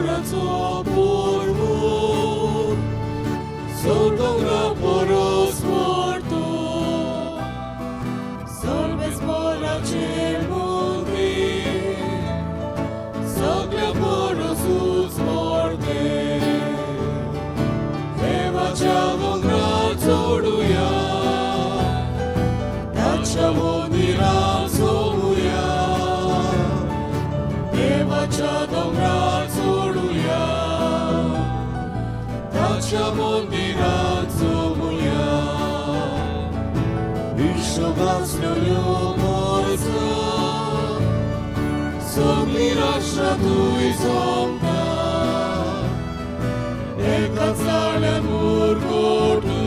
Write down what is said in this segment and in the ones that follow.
doraco porvor, sotogra poros morto, sol bez pola ciel mondi, soglia porosus morte, Eva ciao grazoduja, tacciamo di razzomuja, Eva ciao grazoduja, tacciamo di razzomuja, Isho vasnolju morza, Somiraša tu izomta, neka carlja murgotu,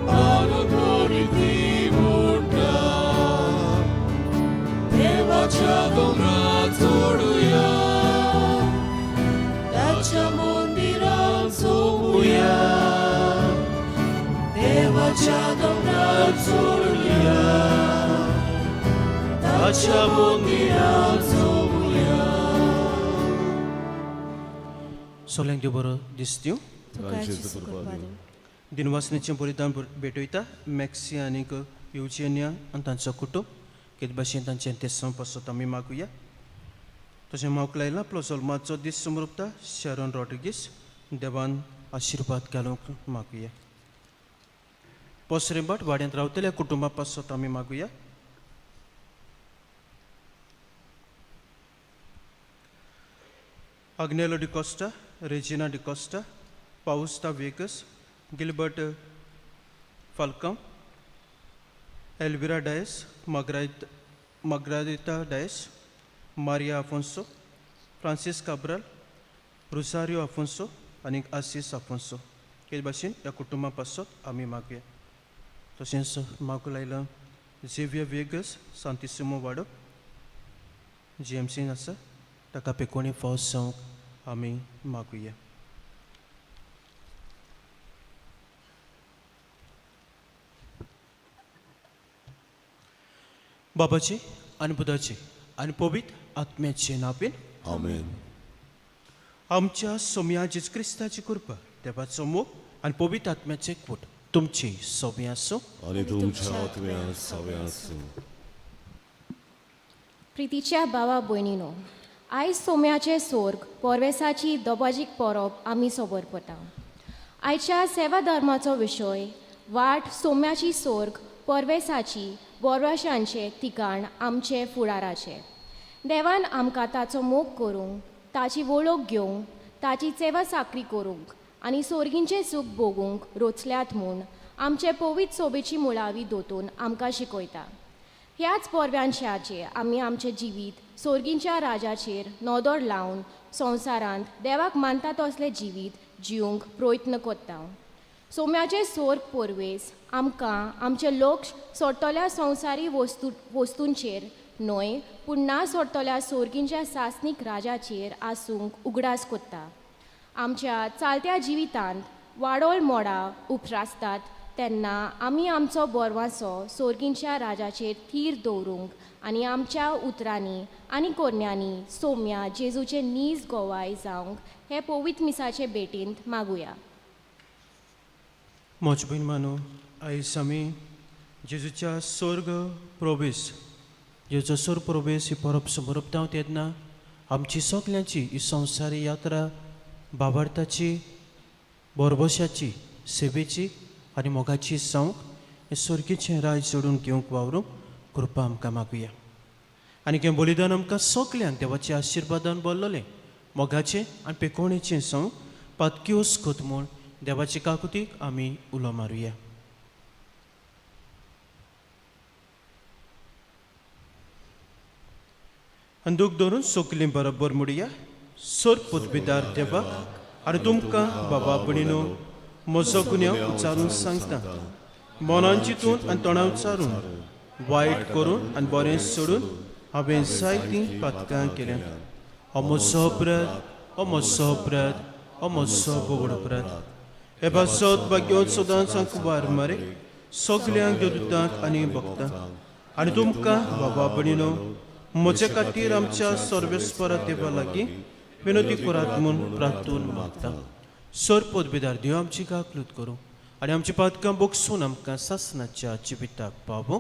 Anon moriti murta, Eva čadom razorduja, Dača mondiram zomuja, Eva čadom razorduja, Dača mondiram zomuja. Solang Duboro distiu. Dinwasnichim Buridan Betoita, Mexianico, Eugenia, and Tansakuto, Kitbashin and Chentesson Pasotami Maguya. Tosemauklaila, plus Olmazo Disumrupta, Sharon Rodriguez, Devan Ashirpat Kalok Maguya. Posrimbat, Vadian Rautele, Kutuma Pasotami Maguya. Agnello Di Costa, Regina Di Costa, Pausta Vegas, Gilbert Falcão, Elvira Dias, Margarita Dias, Maria Afonso, Francis Cabral, Rosario Afonso, and Assis Afonso. Kilbashin, Yakutuma Passot, Ami Magia. Tosenso Magulaila, Xavier Vegas, Santissimo Vado, GMC Nasa, Takapekoni Fausão, Ami Maguia. बाबाचे आणि बुधाचे आणि पवित्र आत्म्याचे नावाने Amen. आमच्या सौम्या जेजू ख्रिस्ताची कृपा देवाचो मोग आणि पवित्र आत्म्याचे एकवट तुमची सौम्या असो आणि तुमच्या आत्म्या सवय असो. प्रितीच्या भावा भयणीनो, आयज सोम्याचे सोर्ग पोरवेसाची दोबाजीक परब आमी सोबर पता. आयच्या सेवा धर्माचो विशय वाट सोम्याची सोर्ग पोरवेसाची बोरवाशांचे ठिकाण आमचे फुडाराचे. देवान आमकां ताचो मोग करूंक, ताची वळख घेवंक, ताची सेवा साकरी करूंक आनी सोर्गींचें सूख भोगूंक रोचल्यात म्हूण आमचे पवित्र सोबेची मुळावी दोतून आमकां शिकयता. ह्याच पोरव्यांच्याचेर आमी आमचें जिवीत सोर्गींच्या राजाचेर नदर लावन संवसारांत देवाक मानता तसलें जिवीत जिवंक प्रयत्न करता. सोम्याचे सोर्ग पोरवेस आमकां आमचें लक्ष सोडटल्या संवसारी वस्तूंचेर न्हय, पूण ना सोडटल्या सोर्गींच्या सासनीक राजाचेर आसूंक उगडास कोत्ता. आमच्या चालत्या जिवितांत वाडोळ मोडा उपरासतात तेन्ना आमी आमचो बोरवांचो सोर्गींच्या राजाचेर थीर दवरूंक आनी आमच्या उतरांनी आनी कोरण्यांनी सोम्या जेजूचे नीज गोवाय जावंक हे पवित्र मिसाचे भेटींत मागुया. मोजबीन मानो आयज आमी जेजूच्या स्वर्ग प्रवेश जेजूचो स्वर्ग प्रवेश ही परब समोरपता तेन्ना आमची सगल्यांची ही संवसारी यात्रा बाबार्थाची बोरबोशाची सेवेची आनी मोगाची जावंक हे स्वर्गीचें राय जोडून घेवंक वावरूंक कृपा आमकां मागुया. आनी हें बलिदान आमकां सगल्यांक देवाच्या आशिर्वादान बोल्लोलें मोगाचें आनी पेकोवणेचें जावंक पातक्योस कोत म्हूण देवाचे काकुतीक आमी उलो मारुया. अंदूक धरून सोकलीं बरोबर म्हणुया. सोर पुतबिदार देवा आनी तुमकां बाबा भयणीनो म्हजो गुन्यांव उचारून सांगता. मनान चिंतून आनी तोंडां उच्चारून वायट करून आनी बरें सोडून हांवें जायतीं पातकां केल्यां. हो म्हजो अपराध, हो म्हजो अपराध, हो म्हजो बोगड अपराध. हे भासोत भाग्योत सदांच वार मारे सगल्यांक देवदूतांक आनी भक्तांक आनी तुमकां बाबा भयणीनो म्हजे खातीर आमच्या सर्वेस्परा देवा लागीं विनोदी करात म्हूण प्रार्थून मागता सोर पोदबेदार देव आमची गाकलूत करूं आनी आमची पातकां बोगसून आमकां सासनाच्या जिविताक पावो.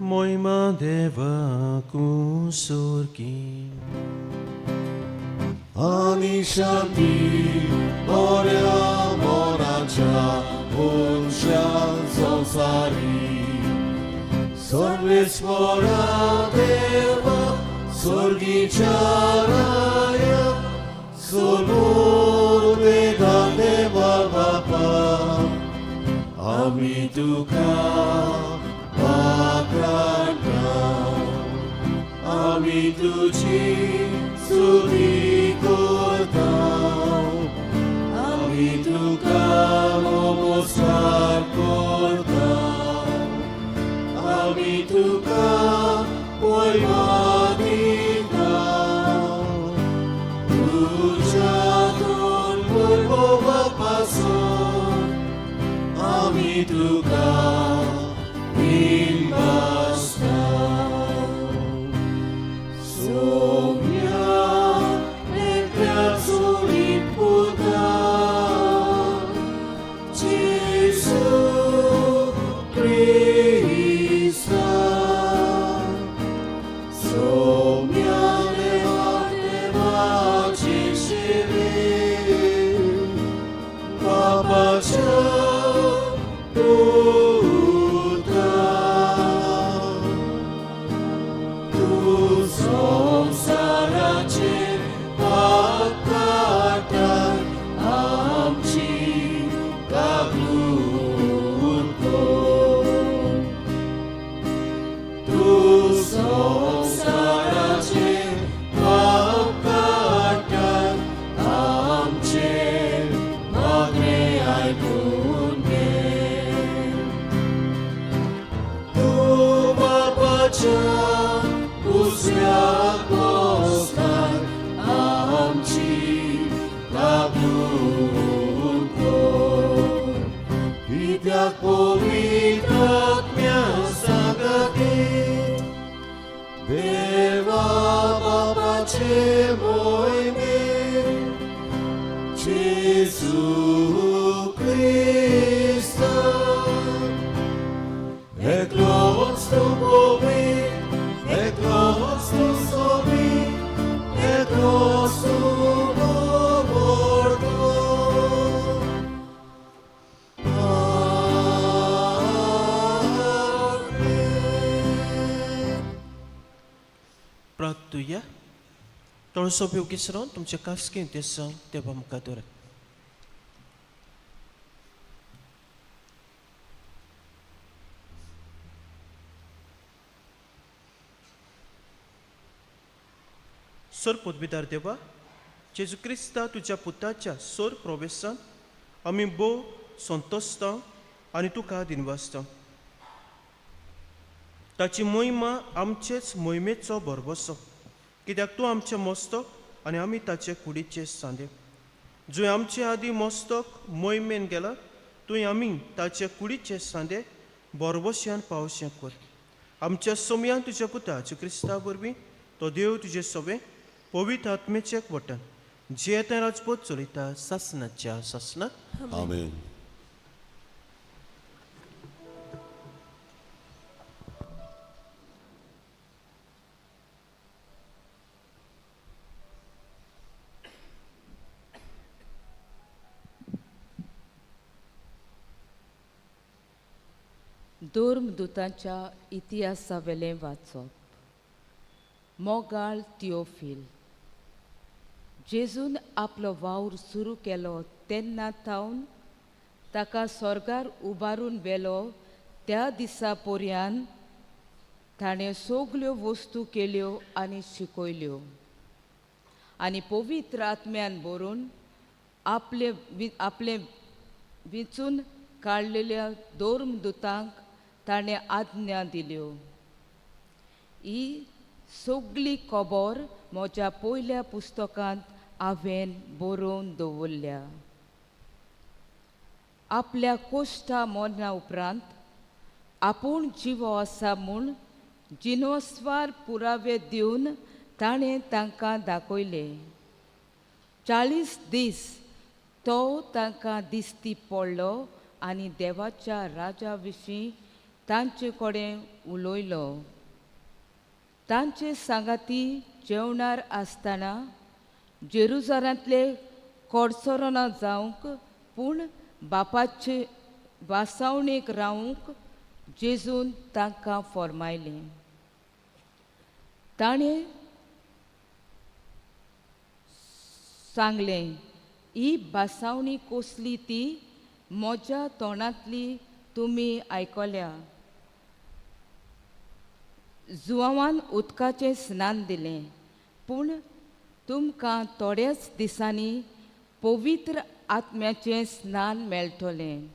Moima deva kusurki Ani shanti Moria moracha Unshan sansari Sarvesvara deva Sorgi charaya Sormur vedane baba Ami tukha Ami tuji sudi kortau Ami tuka momosar kortau Ami tuka poi matitau Tujaton poi boba pason Ami tuka Pratuya Tolso biukisron tumche kaskin tesong teba mukadore सोर पोदबेदार देवा जेजू Crysta तुझ्या पुताच्या सोर प्रवेशान आमी बो संतोसता आनी तुका दिनवासता. ताची मोहिमा आमचेच मोहिमेचो भरवसो, कित्याक तूं आमचें मस्तक आनी आमी ताचे कुडीचे सांदे. जंय आमचे आदी मस्तक मोहिमेन गेला, थंय आमी ताचे कुडीचे सांदे बरवश्यान पावशें कर. आमच्या सोमयान तुज्या पुता जेजू क्रिस्ता वरवीं तो देव तुजे सवे पवित्र आत्मेचे एकवटान जे येता राजपद चलयता सासणाच्या सासणाक. आमेन. धर्मदूतांच्या इतिहासावेलें वाचप. मोगाळ थियोफील. जेजून आपलो वावर सुरू केलो तेन्ना तावन ताका स्वर्गार उबारून व्हेलो त्या दिसा पर्यंत ताणें सगल्यो वस्तू केल्यो आनी शिकयल्यो आनी पवित्र आत्म्यान बरोवन आपले विचून काडलेल्या धर्मदूतांक ताणें आज्ञा दिल्यो. ही सगळी खबर म्हज्या पयल्या पुस्तकांत हांवें बरोवन दवरल्या. आपल्या कोश्टा मरणा उपरांत आपूण जिवो आसा म्हूण जिनोस्वार पुरावे दिवन ताणें तांकां दाखयले. 40 दीस तो तांकां दिश्टी पडलो आनी देवाच्या राजा विशीं तांचे कडेन उलयलो. तांचे सांगाती जेवणार आसतना जेरुसलेमांतले कडसरोना जावंक पूण बापाचे वासावणेक रावंक जेजून तांकां फर्मायलें. ताणें सांगलें, ही बासावणी कसली ती म्हज्या तोंडांतली तुमी आयकल्या. जुवावान उदकाचें स्नान दिलें, पूण तुमकां थोड्याच दिसांनी पवित्र आत्म्याचें स्नान मेळटलें.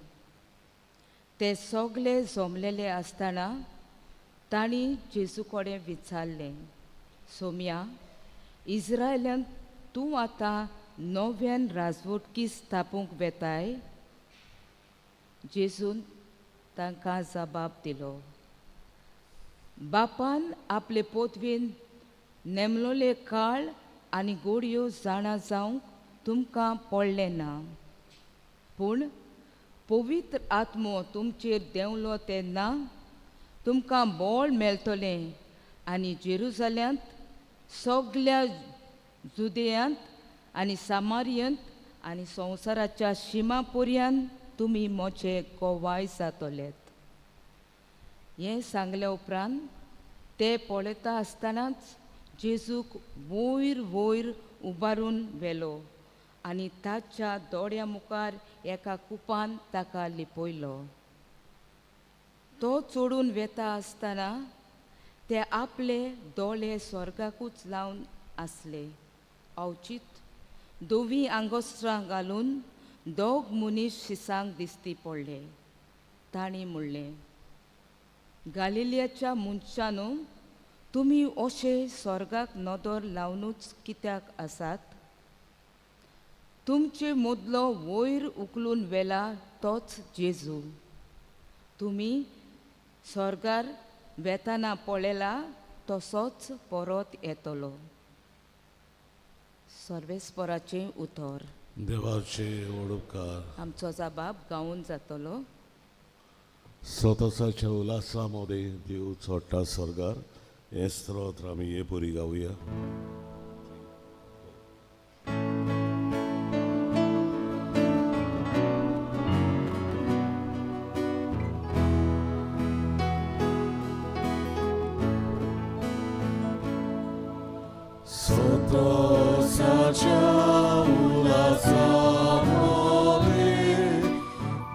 ते सगळे जमलेले आसतना तांणी जेजू कडेन विचारलें, सोम्या, इस्रायलांत तूं आतां नव्यान राजवटकी स्थापूंक वेताय? जेजून तांकां जबाब दिलो, बापान आपले पोतवेन नेमलोले काळ आनी गोडयो जाणा जावंक तुमकां पडलें ना, पूण पवित्र आत्मो तुमचेर देंवलो तेन्ना तुमकां बळ मेळटलें आनी जेरुसलेमांत, सगळ्या जुदेयांत आनी सामारियांत आनी संवसाराच्या शिमा पर्यंत तुमी म्हजे गोवाय जातलेत. हें सांगले उपरांत ते पळयता आसतनाच जेजूक वयर वयर उबारून व्हेलो आनी ताच्या दोळ्या मुखार एका कुपान ताका लिपयलो. तो चडून वेता आसतना ते आपले दोळे स्वर्गाकूच लावन आसले. अवचीत 2 आंगोस्त्रां घालून 2 मनीस शिसांक दिश्टी पडले. तांणी म्हणलें, गालिलियाच्या मनशांनो, तुमी अशे स्वर्गाक नदर लावनूच कित्याक आसात? तुमचे मदलो वयर उखलून व्हेला तोच जेजू. तुमी स्वर्गार वेताना पळयला तसोच परत येतलो. सर्वेस्पराचें उतर. देवाचे ओडकार. आमचो जबाब गावून जातलो. स्वतःच्या उल्हासामध्ये देव चोडटा स्वर्गार. हे स्तोत्र आमी हे पुरी गावया. स्वतःच्या उल्हासामध्ये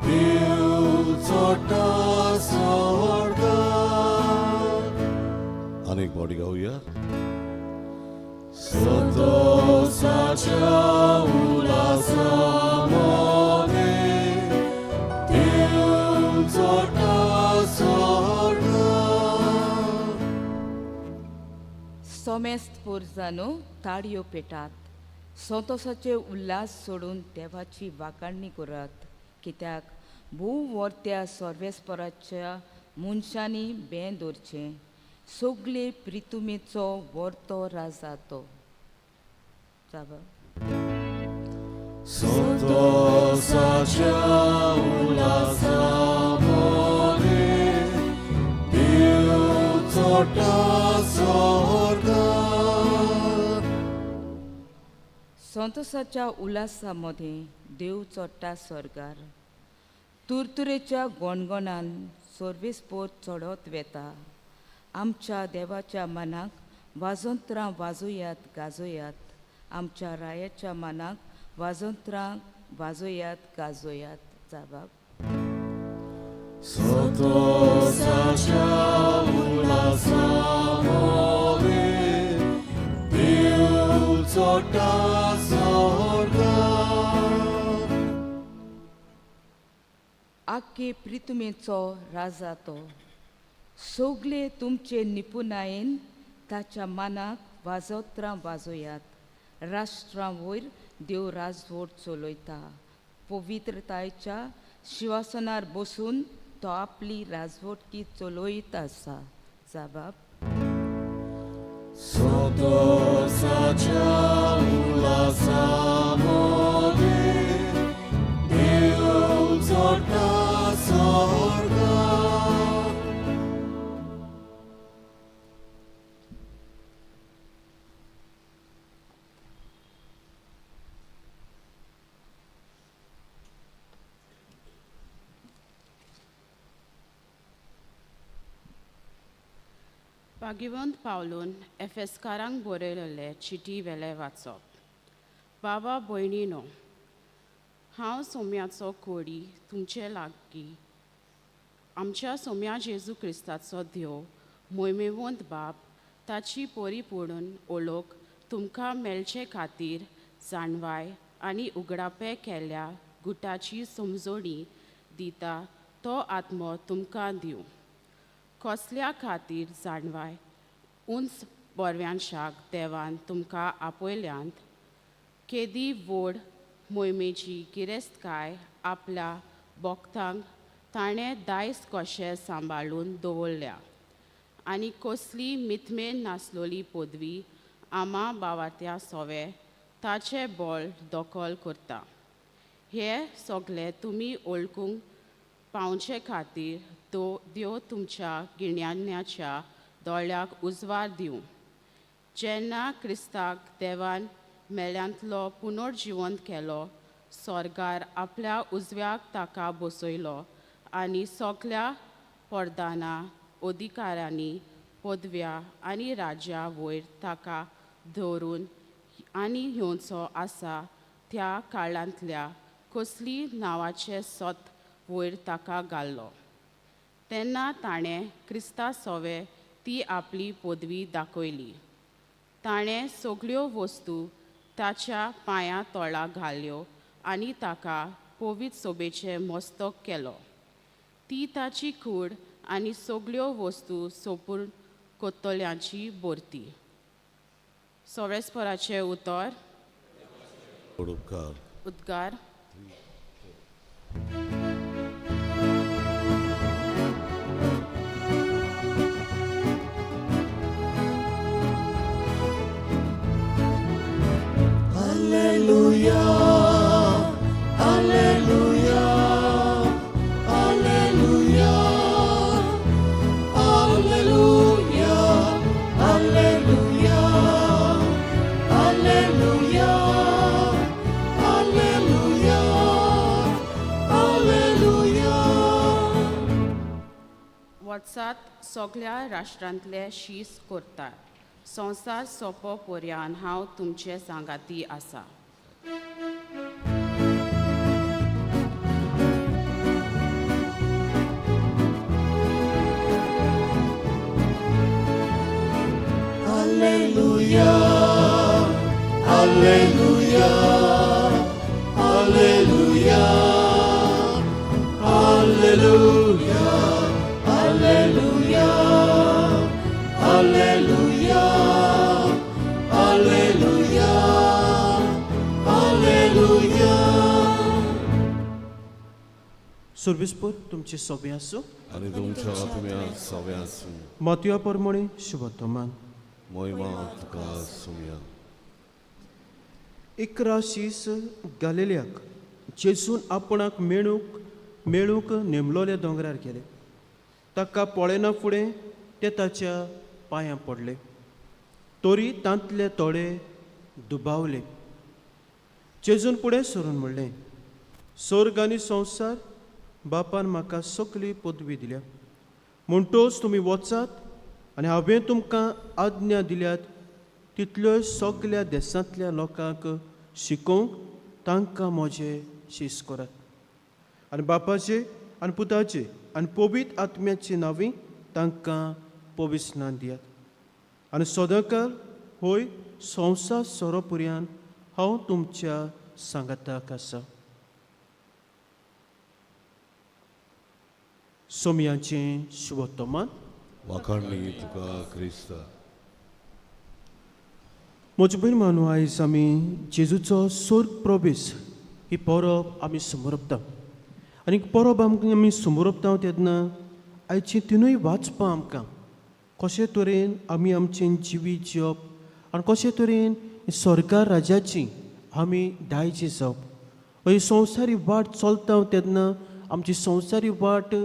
देव चोडटा स्वर्गार. अनेक बॉडी गाऊया. स्वतःच्या उल्हासामध्ये सोमेस्त पोरजानो ताळयो पेटात, संतोषाचे उल्हास सोडून देवाची वाखाणणी करात, कित्याक भोव वर्त्या सर्वेस्पराच्या मनशांनी बें दवरचें, सगळे प्रितुमेचो वर्तो राजातो. संतोषाच्या उल्हासामध्ये देव चोटा स्वर्गार. संतोषाच्या उल्हासामध्ये देव चोडटा स्वर्गार. तुरतुरेच्या गोणगोणान सर्वेस्पोर चडत वेता. आमच्या देवाच्या मनाक वाजोंत्रां वाजोयात गाजोयात. आमच्या रायाच्या मनाक वाजोंत्रां वाजोयात गाजोयात. जबाब. संतोषाच्या उल्हासामध्ये देव चोटा स्वर्गार. आख्खे प्रितुमेचो राजा तो. सगळे तुमचे निपुणायेन ताच्या मनाक वाजोत्रां वाजोयात. राष्ट्रां वयर देव राजवट चलयता. पवित्रतायेच्या शिवासनार बसून तो आपली राजवटकी चलयत आसा. जबाब. संतोषाच्या उल्हासामध्ये देव चोटा स्वर्गार. भाग्यवंत पावलून एफेसकारांक बरयलेले चिटी वेले वाचप. बाबा भयणीनो, हांव सोम्याचो कोडी तुमचे लागीं आमच्या सोम्या जेजू क्रिस्ताचो देव, मोहिमेवंत बाप, ताची परिपूर्ण ओळख तुमकां मेळचे खातीर जाणवाय आनी उगडापे केल्ल्या गुटाची समजणी दिता तो आत्मो तुमकां दिवं. कसल्या खातीर जाणवाय उंच बोरव्यांशाक देवान तुमकां आपयल्यांत, केदी व्हड मोहिमेची गिरेस्तकाय आपल्या भोगतांक ताणें दायज कशें सांबाळून दवरल्या, आनी कसली मितमेन नासलोली पदवी आमा बावात्या सोवे ताचे बोळ दोखल करता. हे सगळे तुमी ओळखूंक पावचे खातीर देव तुमच्या गिन्यान्याच्या दोळ्याक उजवाड दिवं. जेन्ना क्रिस्ताक देवान मेल्यांतलो पुनर्जिवंत केलो, स्वर्गार आपल्या उजव्याक ताका बसयलो आनी सगल्या परदाना, अधिकाऱ्यांनी, पदव्या आनी राज्या वयर ताका धरून आनी घेवचो आसा त्या काळांतल्या कसली नांवाचे सत वयर ताका घाल्लो. तेन्ना ताणें क्रिस्ता सोवे ती आपली पदवी दाखयली. ताणें सगळ्यो वस्तू ताच्या पांयां तळा घाल्यो आनी ताका पवित्र सोबेचें मस्तक केलो. ती ताची कूड आनी सगळ्यो वस्तू सोपून कोत्तोल्यांची बोरती. सोवेस्पराचें उतर. उद्गार. Alleluia, alleluia, alleluia, alleluia, alleluia, alleluia, alleluia, alleluia. वर्सात सगळ्या राष्ट्रांतले शीस करतात. संवसार सोंपो पर्यान हांव तुमचे सांगाती आसा. Alleluia, alleluia, alleluia, alleluia, alleluia, alleluia, सर्विसपूर तुमचे सोबे आसूं. आनी तुमच्या आत्म्या सव्या आसूं. मातया परमणी शुभवर्तमान. मोहिमा तुका सुमया. 11 शीस गालिल्याक जेजून आपणाक मेळूंक नेमलोल्या दोंगरार गेले. ताका पळयना फुडें ते ताच्या पांयां पडले. तोरी तांतले तोडे दुबावले. जेजून फुडें सरून म्हणलें, स्वर्ग आनी संवसार बापान म्हाका सगली पदवी दिल्या. म्हणटोच तुमी वचात आनी हांवें तुमकां आज्ञा दिल्यात तितल्योय सगल्या देशांतल्या लोकांक शिकोवंक तांकां म्हजें शीस करात. आनी बापाचे आनी पुताचे आनी पवित्र आत्म्याची नांवीं तांकां पवित्र स्नान दियात. आनी सदांकाल होय संवसार सोरोपर्यंत हांव तुमच्या सांगाताक आसा. सोमयांचें शुभवर्तमान. वाखाणणी तुका क्रिस्त. म्हजे बहीण मानू, आयज आमी जेजूचो स्वर्ग प्रवेश ही परब आमी समोरपता. आनी परब आमी समोरपता तेन्ना आयची तिनूय वाचपां आमकां कशे तरेन आमी आमचें जिवीत जिवप आनी कशे तरेन सरकार राज्याची आमी दायजी जावप. ही संवसारी वाट चलता तेन्ना आमची संवसारी वाट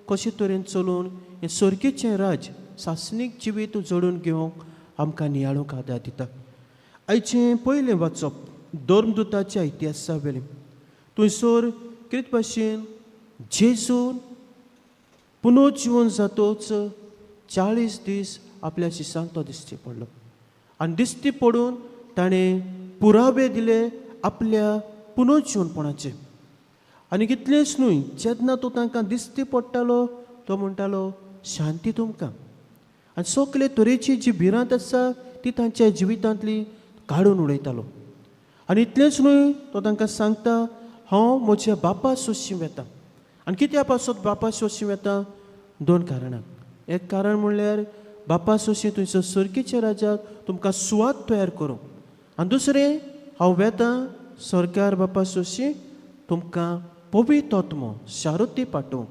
कशे तरेन चलून हें सर्गेचें राज सासणीक जिवीत जडून घेवंक आमकां नियाळूंक आदार दिता. आयचें पयलें वाचप धर्मदुताच्या इतिहासा वेलें. थंयसर कितें भाशेन जेजून पुनर्जीवन जातोच 40 दीस आपल्या शिसांक तो दिश्टी पडलो. आनी दिश्टी पडून ताणें पुरावे दिले आपल्या पुनर्जीवनपणाचे. आनी कितलेंच न्हय, जेन्ना तो तांकां दिश्टी पडटालो तो म्हणटालो शांती तुमकां. आनी सगळे तरेची जी भिरांत आसा ती तांच्या जिवितांतली काडून उडयतालो. आनी इतलेंच न्हय, तो तांकां सांगता हांव म्हज्या बापा सोशी वेता. आनी कित्या पासत बापा सोशी वेता? 2 कारणां. एक कारण म्हणल्यार बापा सोशी थंयसर सर्गेच्या राज्याक तुमकां सुवात तयार करूंक. आनी दुसरें, हांव वेता सरकार बापा सोशी तुमकां पवित्र आत्मो शारुती पाठोवंक.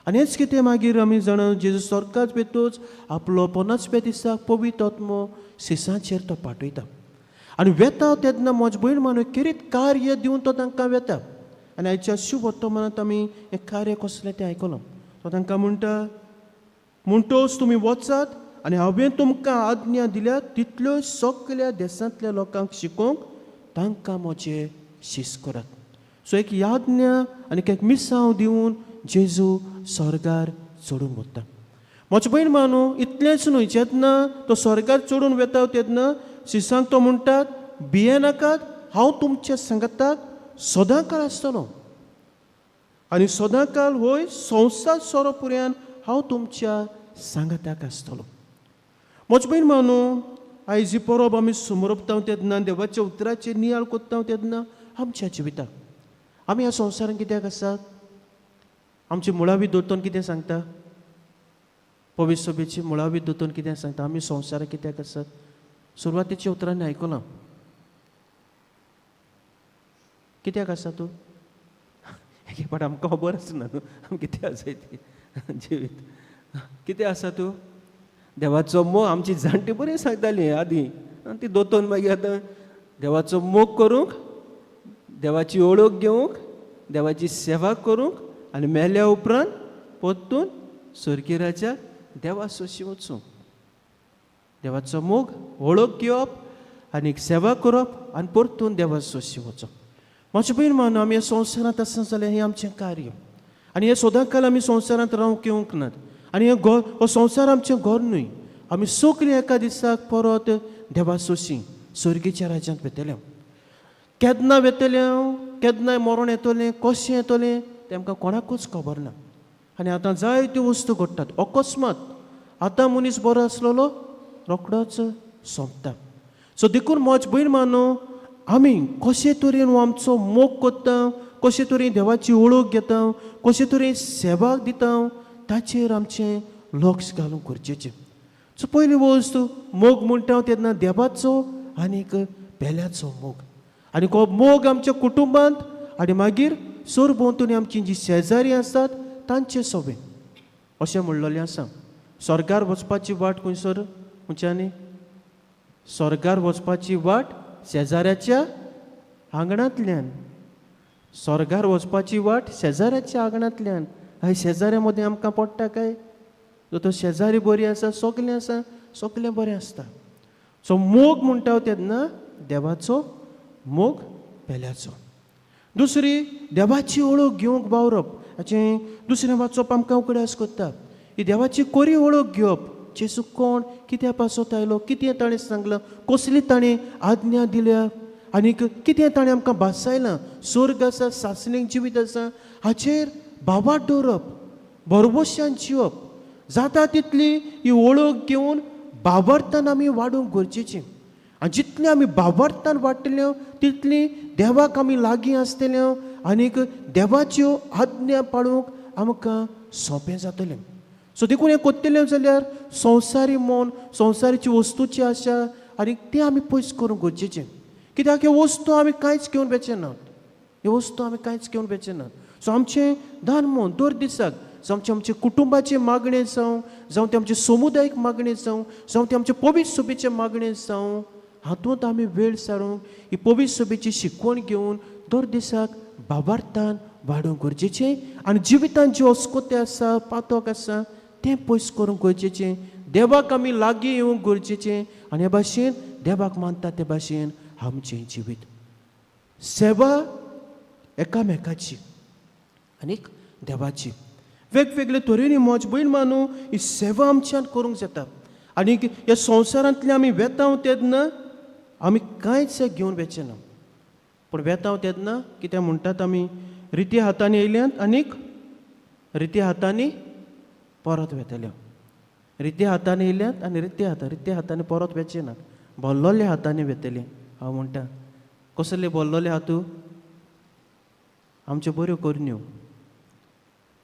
आनी हेच कितें मागीर आमी जाणा जेजू सरकार वेतूच आपलो 50व्या दिसाक पवित्र आत्मो शिसांचेर तो पाठयता. आनी वेता तेन्ना म्हजे भयण मानू कितें कार्य दिवन तो तांकां वेता. आनी आयच्या शुभ वर्तमानांत आमी हें कार्य कसलें तें आयकलां. तो तांकां म्हणटा, म्हणटोच तुमी वचात आनी हांवें तुमकां आज्ञा दिल्या तितल्यो सगल्या देशांतल्या लोकांक शिकोवंक तांकां म्हजें शीस करात. सो एक याज्ञा आनी एक मिसांव दिवन जेजू स्वर्गार चडून वता. म्हजे भयण मानू, इतलेंच न्हय, जेन्ना तो स्वर्गार चडून वेता तेन्ना शिसांक तो म्हणटात भिये नाकात, हांव तुमच्या सांगाताक सदांकाळ आसतलो. आनी सदांकाळ होय संवसार सोरोपर्यंत हांव तुमच्या सांगाताक आसतलो. म्हजे भयण मानू, आयज ही परब आमी समोरपता तेन्ना देवाच्या उतराचेर नियाळ कोत्ता तेन्ना आमच्या जिविताक आमी ह्या संवसारांत कित्याक आसात? आमचे मुळावी दोतोन कितें सांगता? पवित्र सभेची मुळावी दोतोन कितें सांगता? आमी संवसारांत कित्याक आसात? सुरवातेच्या उतरांनी आयकलां. कित्याक आसा तूं? एक फावट आमकां खबर आसना न्हू आमी कितें आसाय ती जिवीत. कितें आसा तूं? देवाचो मोग. आमची जाणटी बरी सांगताली आदीं. आनी ती दोतोन मागीर आतां देवाचो मोग करूंक, देवाची ओळख घेवंक, देवाची सेवा करूंक आनी मेल्या उपरांत परतून सर्गी राज्याक देवा सोशी वचूंक. देवाचो मोग, ओळख घेवप आनी सेवा करप आनी परतून देवा सोशी वचप. म्हजे भयण मानू, आमी ह्या संवसारांत आसा जाल्यार हें आमचें कार्य. आनी हे सदांकाल आमी संवसारांत रावंक येवंक नात. आनी हो संवसार आमचें घर न्हय. आमी सगळीं एका दिसाक परत देवा सोशी सर्गेच्या राज्यांत वेतले. केन्ना वेतले, केन्नाय मरण येतलें, कशें येतलें तें आमकां कोणाकूच खबर ना. आनी आतां जायत्यो वस्तू घडटात अकस्मात. आतां मनीस बरो आसलेलो रोखडोच सोंपता. सो देखून म्हजे भयण मानू, आमी कशे तरेन हो आमचो मोग कोत्ता, कशे तरेन देवाची ओळख घेता, कशे तरेन सेवा दिता, ताचेर आमचें लक्ष घालूंक गरजेचें. सो पयली वस्त मोग म्हणटा तेन्ना देवाचो आनीक पेल्याचो मोग. आनी हो मोग आमच्या कुटुंबांत आनी मागीर सोर भोंवतणी आमची जी शेजारी आसात तांचे सोबे अशें म्हणलेलें आसा. स्वर्गार वचपाची वाट खंयसर खंयच्यानी स्वर्गार वचपाची वाट शेजाऱ्याच्या आंगणांतल्यान. स्वर्गार वचपाची वाट शेजाऱ्याच्या आंगणांतल्यान. हय शेजाऱ्या मदीं आमकां पडटा काय? तो शेजारी बरी आसा सगलें आसा सगलें बरें आसता. सो मोग म्हणटा तेन्ना देवाचो मोग पेल्याचो. दुसरी देवाची ओळख घेवंक वावरप हाचें दुसरें वाचप आमकां उकड्यास कोत्ता. ही देवाची कोरी ओळख घेवप. जेजू कोण, कित्या पासत आयलो, कितें ताणें सांगलां, कसली ताणें आज्ञा दिल्या आनीक कितें ताणें आमकां भासायलां. स्वर्ग आसा, सासणेक जिवीत आसा हाचेर बाबाट दवरप, भरवशान जिवप. जाता तितली ही ओळख घेवन बाबार्थान आमी वाडूंक गरजेचीं. आनी जितली आमी बाबार्थान वाडटल्यो तितली देवाक आमी लागीं आसतल्यो आनीक देवाच्यो आज्ञा पाळूंक आमकां सोंपें जातलें. सो देखून हें कोत्तलें जाल्यार संवसारी मन, संवसारीची वस्तूची आशा आनीक तें आमी पयस करूंक गरजेचें. कित्याक ह्यो वस्तू आमी कांयच घेवन बेचे नात. ह्यो वस्तू आमी कांयच घेवन बेचे नात. सो आमचें दान मन दर दिसाक जावं आमचे कुटुंबाचे मागणें जावं ते आमचे समुदायीक मागणें जावं ते आमचे पवित्र सभेचे मागणें जावं हातूंत आमी वेळ सारूंक ही पवित्र सभेची शिकवण घेवन दर दिसाक बाबार्थान वाडूंक गरजेचें. आनी जिवितांत ज्यो अस्कोते आसा, पातक आसा तें पयस करूंक गरजेचें. देवाक आमी लागीं येवंक गरजेचें आनी हे भाशेन देवाक मानता ते भाशेन आमचें जिवीत. सेवा एकामेकाची आनीक देवाची वेगवेगळे तरेनी मोज भयण मानू ही सेवा आमच्यान करूंक जाता. आनीक ह्या संवसारांतले आमी वेतांव तेन्ना आमी कांयच घेवन वेचे ना. पूण वेतांव तेन्ना कितें म्हणटात आमी रिती हातांनी येयल्यांत आनीक रिती हातांनी परत वेतल्यो. रिती हातांनी येयल्यांत आनी रिती हातांनी परत वेचे नात. भल्लोल्या हातांनी वेतले. हांव म्हणटा कसले भल्लोले हातू? आमच्यो बऱ्यो करण्यो,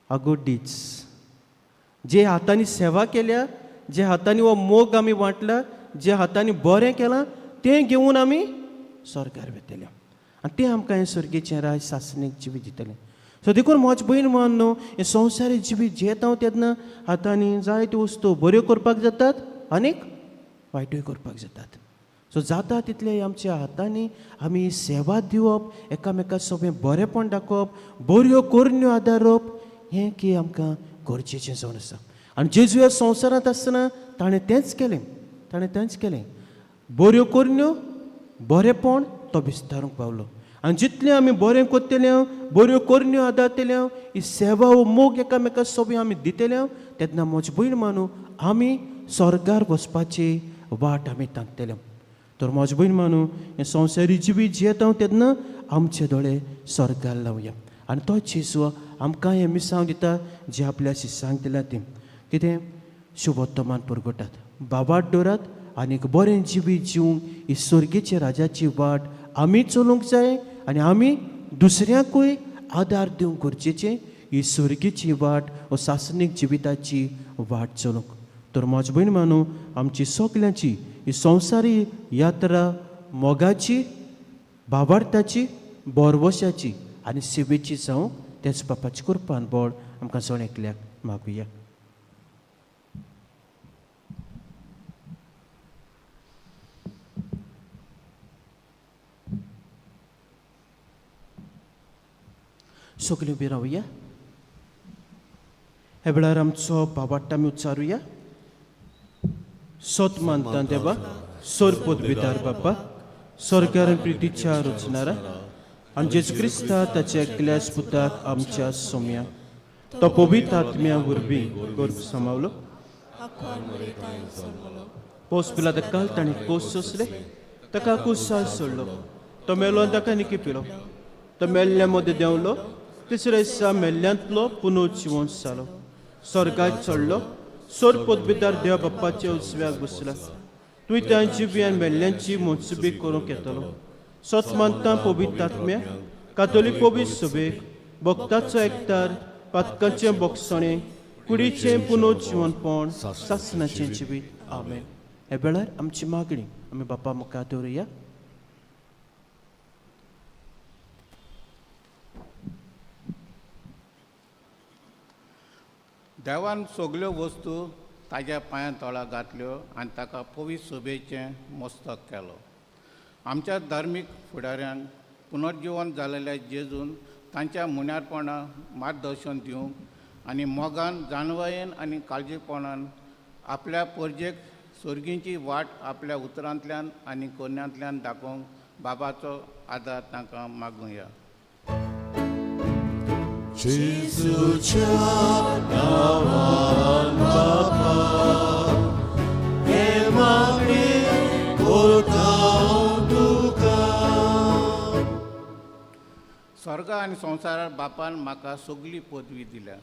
आ गुड डीड्स. जे हातांनी सेवा केल्या, जे हातांनी हो मोग आमी वांटला, जे हातांनी बरें केलां तें घेवन आमी स्वर्गार वेतले आनी तें आमकां हें सर्गेचें राय सासणेक जिवीत दितलें. सो देखून म्हजे भयण मान न्हू हें संवसारी जिवीत जेत हांव तेन्ना हातांनी जायत्यो वस्तू बऱ्यो करपाक जातात आनीक वायटूय करपाक जातात. सो जाता तितले आमच्या हातांनी आमी सेवा दिवप, एकामेकाक सगळें बरेंपण दाखोवप, बऱ्यो करण्यो आदारप हें की आमकां गरजेचें जावन आसा. आनी जेजू ह्या संवसारांत आसतना ताणें तेंच केलें. बऱ्यो करण्यो, बरेंपण तो विस्तारूंक पावलो. आनी जितलें आमी बरें कोत्तल्यो, बऱ्यो करण्यो आदारतल्यो, ही सेवा हो मोग एकामेकाक सगळें आमी दितल्यो तेन्ना म्हजे भयण मानू आमी स्वर्गार वचपाची वाट आमी तांकतल्यो. तर म्हजे भयण मानू हें संवसारी जिवीत जियेता तेन्ना आमचे दोळे स्वर्गार लावया. आनी तो जेजू आमकां हें मिसांव दिता जें आपल्या शिश्यांक दिलां तें कितें शुभोत्तमान परगटात, बाबाट दवरात आनीक बरें जिवीत जिवंक ही सर्गेच्या राजाची वाट आमी चलूंक जाय आनी आमी दुसऱ्यांकूय आदार दिवंक गरजेचें. ही सर्गेची वाट व सासणीक जिविताची वाट चलूंक. तर म्हजे भयण मानू आमची सगल्यांची ही संवसारी यात्रा मोगाची, बाबार्थाची, बोरवशाची आनी सेवेची जावं तेच बापाची कृपान बोड आमकां सण एकल्याक मागुया. सगळीं उबी रावया. हे वेळार आमचो बाबाट आमी उच्चारुया. सोत मानता देवा, सोर पदवीदार बापा, स्वर्गार प्रितीच्या रचणारा आनी जेजू क्रिस्ता ताच्या एकल्याच पुताक आमच्या सोम्या तो पवित्र आत्म्या वरवीं गर्भ सामावलो. पोस पिला काल ताणें कोस सोंसले, ताका कुसाळ सोडलो. तो मेलो आनी ताका निकी पिलो. तो मेल्ल्या मदें देंवलो, तिसऱ्या दिसा मेल्ल्यांतलो पुनः जिवंत जालो. स्वर्गाक चडलो, सोर पदवीदार देव बाप्पाच्या उजव्याक बसला. तुवें त्या जिव्यान मेल्ल्यांची मोनसुबी करूंक येतलो. सोत मानता पवित्र आत्म्या, कातोलीक पवित्र सभेक, भक्ताचो एकठार, पातकाचें बोगसणें, कुडीचें पुनः जिवनपण, सासणाचें जिवीत. आमेन. हे वेळार आमची मागणी आमी बापा मुखार दवरुया. देवान सगल्यो वस्तू ताज्या पांया तळा घातल्यो आनी ताका पवित्र सोबेचें मस्तक केलो. आमच्या धार्मीक फुडाऱ्यांक पुनर्जिवन जालेल्या जेजून तांच्या मुन्यारपणां मार्गदर्शन दिवंक आनी मोगान जाणवायेन आनी काळजीपणान आपल्या परजेक सर्गींची वाट आपल्या उतरांतल्यान आनी कोन्यांतल्यान दाखोवंक बाबाचो आदार तांकां मागुया. जेजूच्या नांवान बाबा हे मागणी करता तुका. स्वर्ग आनी संवसारांत बापान म्हाका सगळी पदवी दिल्या.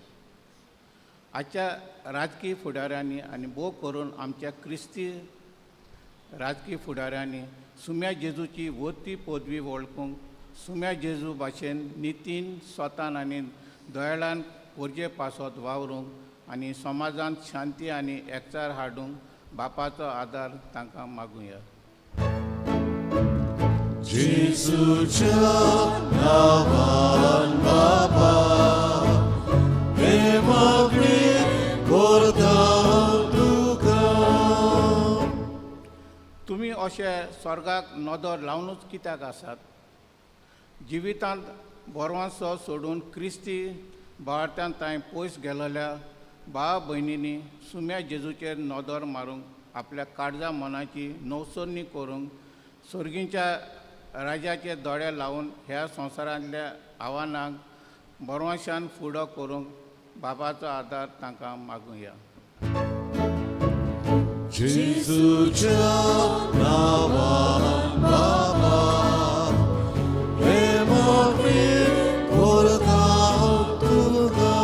आजच्या राजकीय फुडाऱ्यांनी आनी भोव करून आमच्या क्रिस्ती राजकीय फुडाऱ्यांनी सुम्या जेजूची वरती पदवी वळखूंक सुम्या जेजू भाशेन नितीन स्वतान आनी दयाळान परजे पासत वावरूंक आनी समाजांत शांती आनी एकचार हाडूंक बापाचो आदार तांकां मागुया. जेजूच्या नांवान बाबा हे मागणी करता तुका. तुमी अशे स्वर्गाक नदर लावनूच कित्याक आसात? जिवितांत बोरवांसो सोडून क्रिस्ती बाळार्थ्यान थंय पयस गेलेल्या भाव भयणींनी सुम्या जेजूचेर नदर मारूंक आपल्या काळजा मनाची नवसरणी करूंक सर्गींच्या राजाचे दोळे लावून ह्या संवसारांतल्या आव्हानांक बोरवांशान फुडो करूंक बाबाचो आदार तांकां मागुया. जेजूच्या नांवान बाबा हे मागणी करता तुका.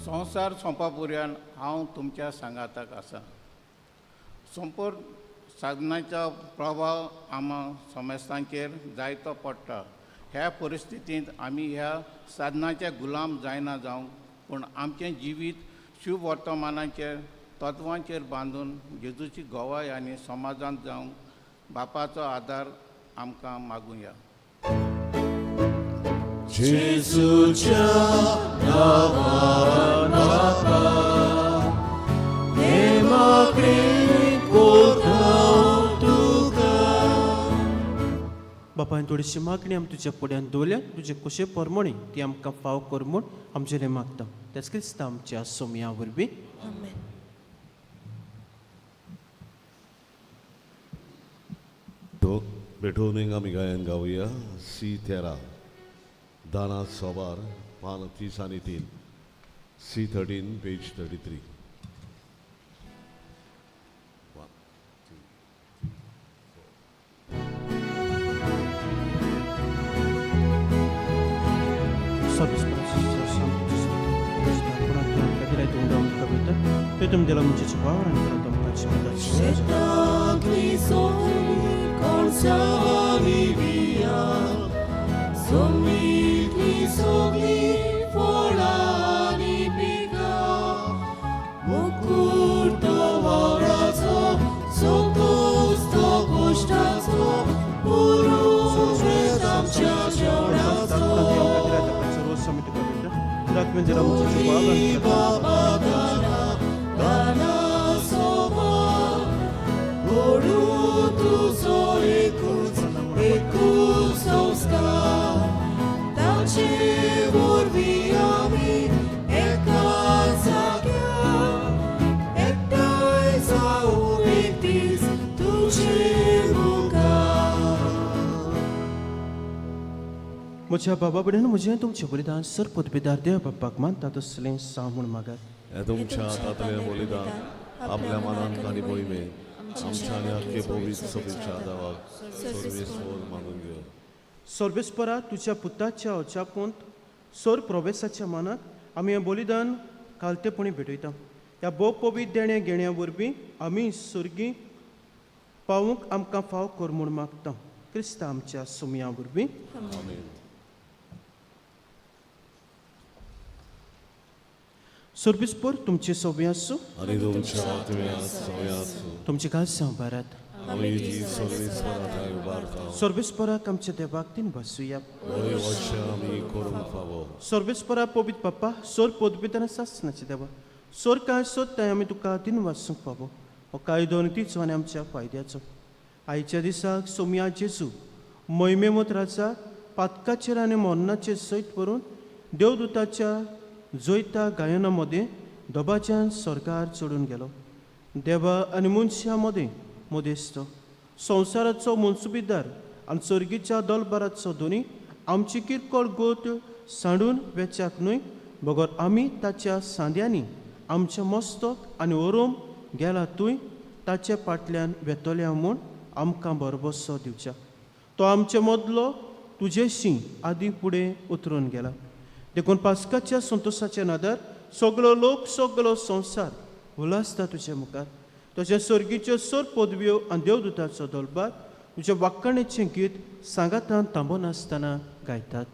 संवसार सोंपा पर्यंत हांव तुमच्या सांगाताक आसा. संपूर्ण साधनांचो प्रभाव आमच्या समेस्तांचेर जायतो पडटा. ह्या परिस्थितींत आमी ह्या साधनाचे गुलाम जायना जावंक पूण आमचें जिवीत शुभ वर्तमानाचेर तत्वांचेर बांदून जेजूची गोवाय आनी समाजांत जावंक बापाचो आदार आमकां मागुया. जेजूच्या नांवान बाबा हे मागणी करता तुका. बापायन थोडीशी मागणी आमी तुज्या फुड्यान दवरल्या. तुजे कशे परमणी ती आमकां फाव कर म्हूण आमचेर मागता. तेच क्रिस्त आमच्या सोमया वरवीं. बेटोनिंग आमी गायन गावया. C13 दाना सोबार पान 30 आनी 3 C13 पेज 33. म्हज्या बाबा कडेन म्हजें तुमचें बलिदान सर पदवीदार देव बापाक मानता तसलें सांग म्हूण मागात. हे तुमच्या हातांतलें बलिदान आपल्या मनांत आनी मोहिमे आमच्या आनी आख्खे पवित्र सभेच्या देवाक सर्वेस्वर मानून घेवं. सर्वेस्परा तुज्या पुताच्या अचापूंत सोर प्रवेशाच्या मानाक आमी हें बलिदान कालतेपणी भेटयता. ह्या भोव पवित्र देण्या घेण्या वरवीं आमी सुर्गी पावूंक आमकां फाव कर म्हूण मागता. क्रिस्त आमच्या सोमया वरवीं. सर्वेस्पर तुमचे सव्या आसूं आनी तुमच्या आत्म्या सव्या आसूं. तुमचे काल सांबारात. आमी ती सर्वेस्पराक उबारता सर्वेस्पराक आमच्या देवाक तीन बसूया बरी वर्षा आमी करूंक फावो सर्वेस्परा पवित्र बाप्पा सोर पोदबिताना सासनाचे देवा सोर काय सोदताय आमी तुका तीन वासूंक फावो हो कायदो नितीचो आनी आमच्या फायद्याचो आयच्या दिसाक सोमया जेजू मोहिमेमत राजा पातकाचेर आनी मोन्नाचेर सयत व्हरून देवदूताच्या जोयता गायना मदें दोबाच्यान स्वर्गार चडून गेलो देवा आनी मनशा मदें मोदेस्त संवसाराचो मनसुबीदार आनी सर्गीच्या दलबाराचो दोनी आमची किरकोळ गोट सांडून वेचाक न्हय बगर आमी ताच्या सांद्यांनी आमचें मस्तक आनी ओरोम गेला तुंय ताचे फाटल्यान वेतोल्या म्हूण आमकां बरोबरसो दिवच्या तो आमचे मदलो तुजेशी आदी फुडें उतरून गेला देखून पास्काच्या संतोशाचे नादार सगळो लोक सगळो संवसार उलासता तुजे मुखार तशें सर्गीच्यो सोर पदव्यो आनी देवदूताचो दलबार तुज्या वाक्कणेचें गीत सांगातान थांबून आसतना गायतात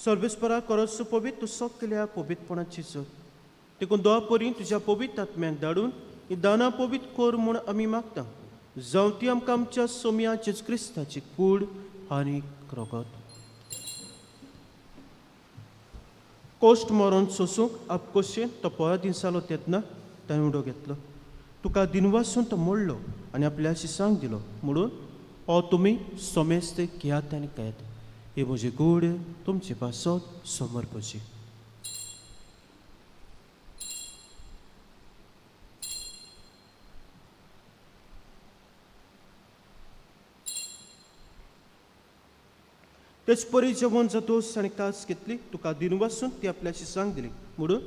सर्वेस्परा करस पवित्र सगल्या पवित्रपणाची जोत देखून दोळा परी तुज्या पवित्र आत्म्याक धाडून ही दानां पवित्र कोर म्हूण आमी मागता जावं ती आमकां आमच्या सोम्या जेजू क्रिस्ताची कूड आनी रगत कोश्ट मरण सोसूंक आपकोशेन तो पोळा दिसालो तेन्ना ताणें उडो घेतलो तुका दिनवासून तो मोडलो आनी आपल्या शिसांक दिलो म्हणून हो तुमी सोमेस्त घेयात आनी खायात ही म्हजी कूड तुमचे पासत समर्पची तेच परी जेवण जातोस आनी कास घेतली तुका दिनवासून ती आपल्या शिसांक दिली म्हणून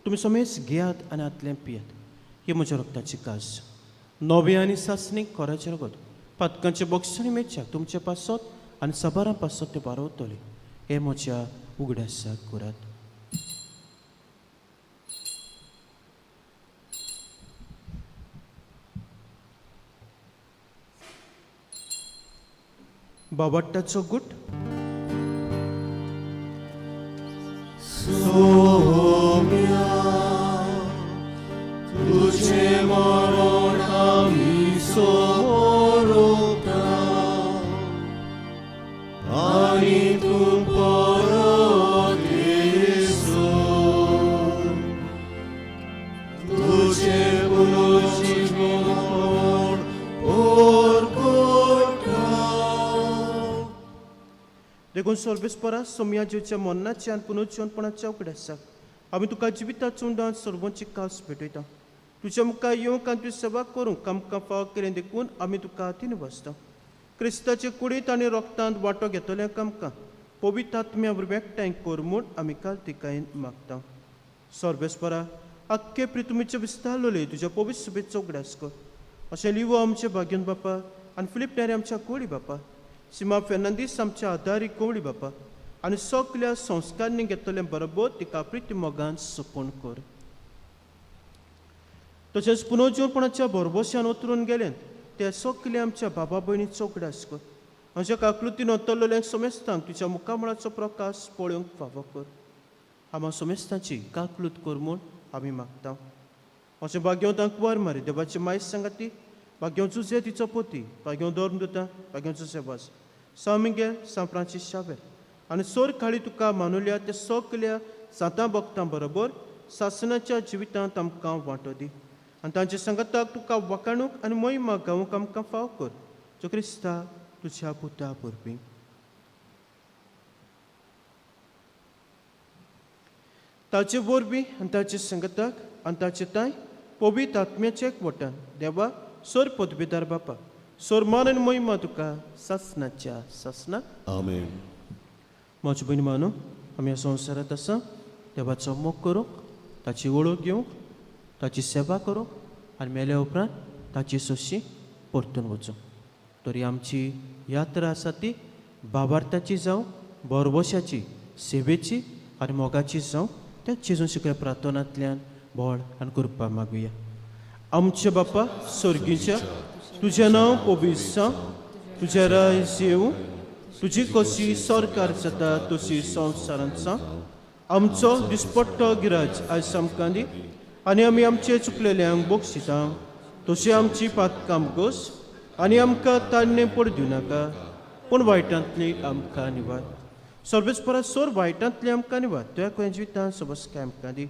तुमी समेस घेयात आनी आतलें पियात ही म्हज्या रक्ताची कास नवे आनी सासणीक कोराचें रगत पातकांचे बक्षणी मेच्याक तुमचे पासत आनी सबारां पासत ते बारवतले हे म्हज्या उगड्यासाक करात बाबाट्टाचो गुट तुझे मरण आमी सोरोता आनी तूं परत येसो तुझे पुनर्जीवन ओर कोटा देखून सर्वेस्परा सोम्या जेवच्या मन्नाचे आनी पुनर्जीवनपणाच्या उगड्यासाक आमी तुका जिविताचो उंडावन सर्वांची कास भेटयता तुज्या मुखार येवंक आनी तुजी सेवा करूंक आमकां फाव केलें देखून आमी तुका तीन बसता क्रिस्ताचे कुडींत आनी रोगतांत वांटो घेतल्यांक आमकां पवित्र आत्म्या एकठांय कर म्हूण आमी काल तिकायेन मागता सर्वेस्परा आख्खे प्रितुमीचे विस्तारलोले तुज्या पवित्र सभेचो उगड्यास कर अशें लिवो आमचे भाग्यन बापा आनी फिलिप नेरे आमच्या कोळी बापा सिमा फेर्नांदीस आमच्या आदारी कोवळी बापा आनी सगल्या संस्कारांनी घेतलें बरोबर तिका प्रिती मोगान सपोन कर तशेंच पुनर्जीवनपणाच्या बरोबरश्यान उतरून गेले ते सगले आमच्या बाबा भयणीचो उगडास कर म्हज्या काकलुतीन वतरलेल्यांक समेस्तांक तुज्या मुखामळाचो प्रकाश पळोवंक फावो कर आमी समेस्तांची काकलूत कर म्हूण आमी मागता अशें भाग्यव तांक वर मारी देवाची मायज सांगाती भाग्यव जुजे तिचो पोती भाग्यव धर्म दिता भाग्यव जुजे वाज सामिगेल सान फ्रांसीस शावेर आनी सोर खाळी तुका मानुल्या त्या सगल्या सातां भक्तां बरोबर सासणाच्या जिवितांत आमकां वांटो दी आनी तांचे संगताक तुका वखाणूक आनी मोहिमा गावूंक आमकां फाव कर जो क्रिस्ता तुझ्या पुता परबीं ताचे वरवीं आनी ताचे संगताक आनी ताचे ताय पवित्र आत्म्याचे एकवटान देवा सोर पदवीदार बापा सोर मान आनी महिमा तुका सासनाच्या सासना आमेन. म्हज्या बहिणी मानू आमी ह्या संवसारांत आसा देवाचो मोग करूंक ताची वळख घेवंक ताची सेवा करूंक आनी मेल्या उपरांत ताची सोशी परतून वचूंक. तरी आमची यात्रा आसा ती भावार्थाची जावं बरवशाची सेवेची आनी मोगाची जावं त्या जेजून शिकल्या प्रार्थनांतल्यान बोळ आनी कृपा मागुया. आमचे बापा स्वर्गीच्या तुजें नांव पवित्र जावं तुजें राज येवं तुजी कशी सरकार जाता तशी संवसारांत जावं. आमचो दिसपट्टो गिराज आयज आमकां दी आनी आमी आमचे चुकलेल्यांक बक्षिता तशी आमची पातकां गोस आनी आमकां तान्ने पडूं नाका पूण वायटांतली आमकां निवाड. सर्वेस्परा सोर वायटांतली आमकां निवाड तुवें खंय जिवितांत सबस्काय आमकां दी.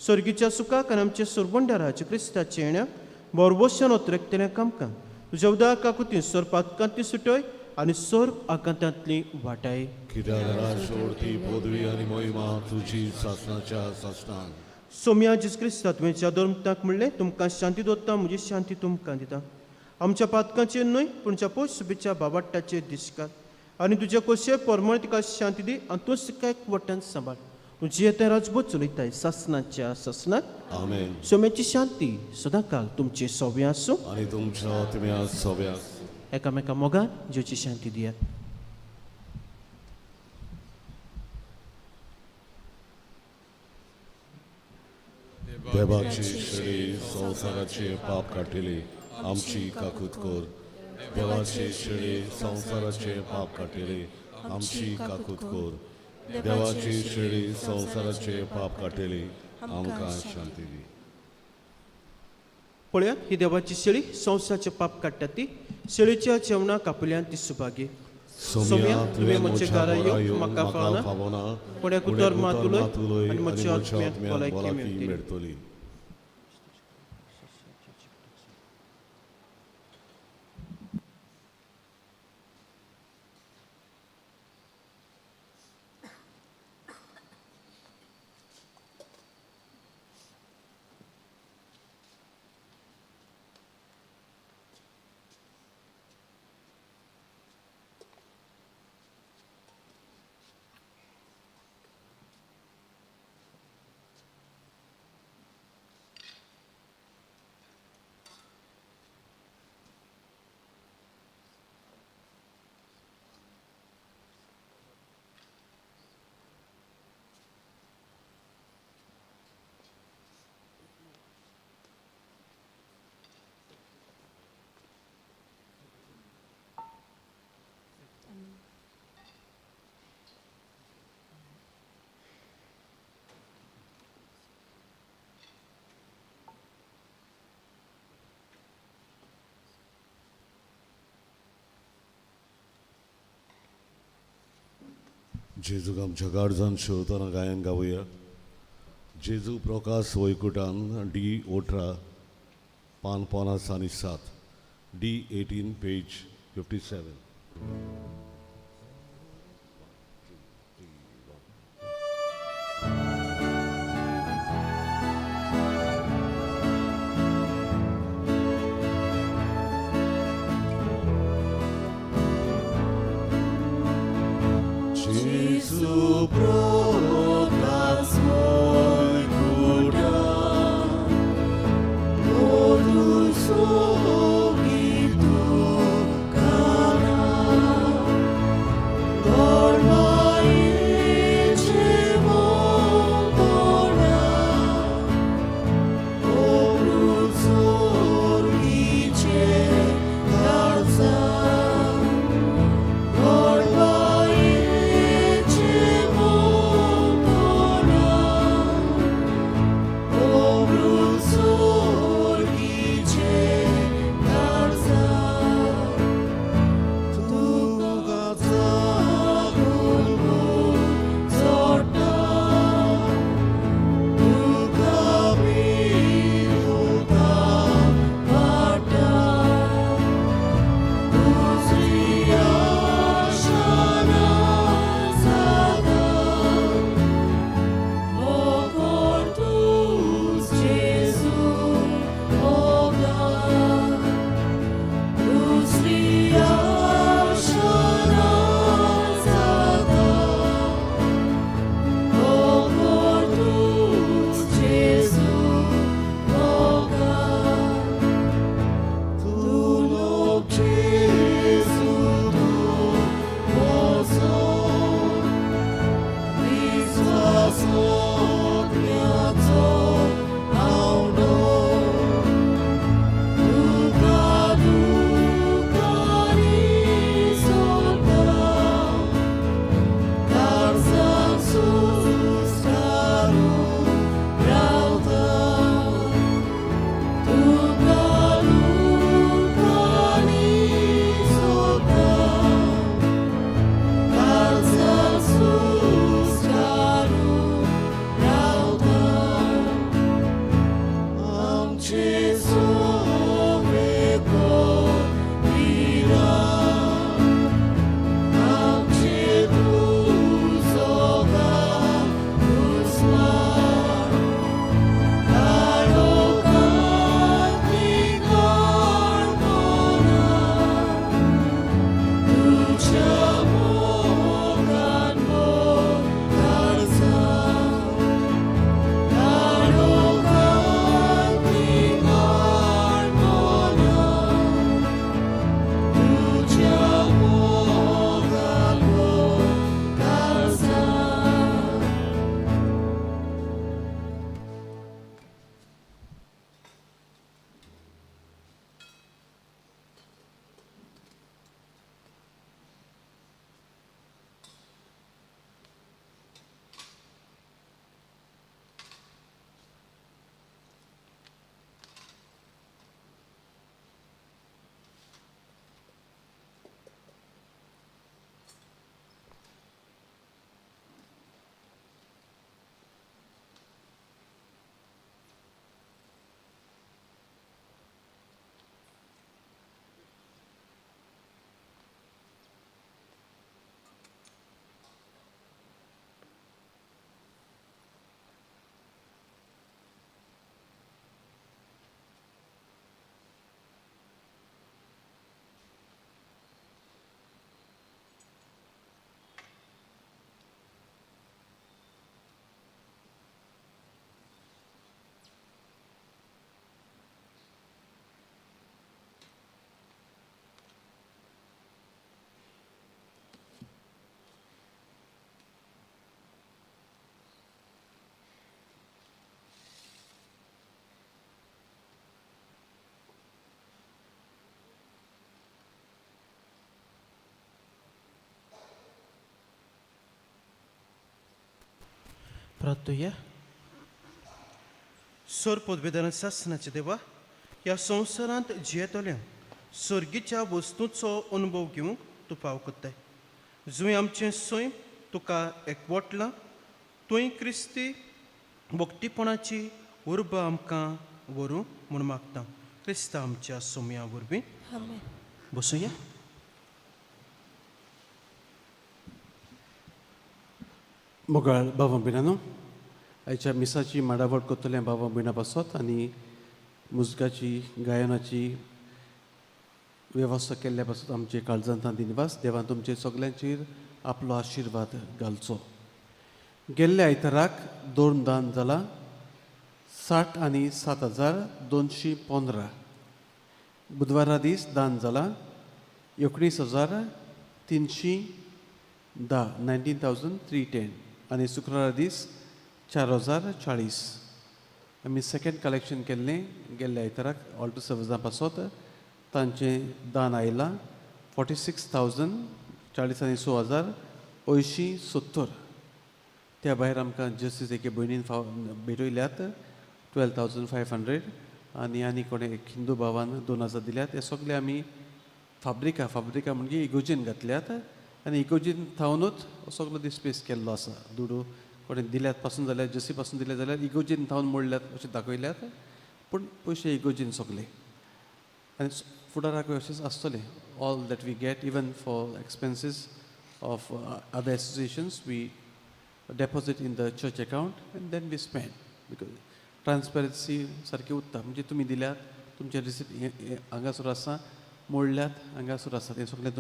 सर्गीच्या सुखाक आनी आमचे सोरबंडाराचे क्रिस्ताचे येण्याक बरवशान उतरकतल्यांक आमकां तुज्या उदक काकुती सोर पातकांतली सुटय आनी सोर आकांतांतली वाटाय. कित्याक राजवटी पदवी आनी महिमा तुजी सासनाच्या सासनान. सोम्या जेस क्रिस्ता तुवें ज्या धर्मताक म्हणलें तुमकां शांती दवरता म्हजी शांती तुमकां दिता. आमच्या पातकांचेर न्हय पूण तुज्या पयस सुबेच्या बाबाटाचेर दिसकात आनी तुजे कशे परमळ तिका शांती दी आनी तूं सिका एकवटान सांबाळ. तुजी येते राजभोज चलयताय सासनाच्या सासनाक. आमेन. सोम्याची शांती सदांकाल तुमचे सोबे आसूं आनी तुमच्या आत्म्या सोब्यास. एकामेका मोगान जेवची शांती दियात. देवाची श्री संवसाराचे पाप काटिले आमची काकूत कोर. देवाचे श्री संवसाराचे पाप काटिले आमची काकूत कोर. देवाची श्री संवसाराचे पाप काटिले आमकां शांती दी. पळया ही देवाची शेळी संवसाराचे पाप काडटा ती शेळीच्या जेवणाक आपल्यान ती सुभागी. सोम्या तुवें म्हज्या घरा येवंक येवंक म्हाका म्हाका फावना फावना पुढे फुडें कुतर मातुलय मातुलय आनी म्हज्या आत्म्यात आत्म्यात भलायकी भलायकी मेळटली. मेळटली. जेजूक आमच्या गाडजान शेवतना गायन गावया. जेजू प्रकाश वैकुटान D18 पान 50 आनी 7 D18 page 57. Jesu protas wajkudan, Odus ogitu kana, प्रार्थूया. सोर पदवेदान सासनाचे देवा, ह्या संवसारांत जियेतल्या सर्गीच्या वस्तूंचो अनुभव घेवंक तूं फाव कोत्ताय. जुंय आमचें सैम तुका एकवटलां, तुंय क्रिस्ती भक्तीपणाची उर्ब आमकां व्हरूं म्हूण मागता. क्रिस्ता आमच्या सोम्या वरवीं. बसूया. मोगाळ बाबा बिनानो, आयच्या मिसाची माडावळ कोत्तले बाबा बिना पासत आनी मुजकाची गायनाची वेवस्था केल्ल्या पासत आमचे काळजांत दिनवास देवान तुमचे सगल्यांचेर आपलो आशिर्वाद घालचो. गेल्ल्या आयताराक 2 दान जाला 60 आनी 7,215. बुधवारा दीस दान जाला 19,310 19,310 आनी शुक्रारा दीस 4,040. आमी सेकंड कलेक्शन केल्लें गेल्ल्या आयताराक ऑल्टो सर्विसां पासत तांचें दान आयलां 46,000 40 आनी 6,870. त्या भायर आमकां जस्टीस एके भयणीन भेटयल्यात 12,500 आनी कोणे एक हिंदू भावान 2,000 दिल्यात. हे सगळे आमी फाब्रिका म्हणजे इगोजीन घातल्यात आनी इगोजीन थावनूच सगळो दीस पेस केल्लो आसा. दुडू कोणे दिल्यात पासून जाल्यार जसी पासून दिले जाल्यार इगोजीन थावन मोडल्यात अशें दाखयल्यात, पूण पयशे इगोजीन सगळे. आनी फुडाराकूय अशेंच आसतलें. All that we get even for expenses of other associations we deposit in the church account and then we spend, because transparency सारखी उत्ता. म्हणजे तुमी दिल्यात, तुमचे रिसीट हांगासर आसा, मोडल्यात हांगासर आसा, तें सगळें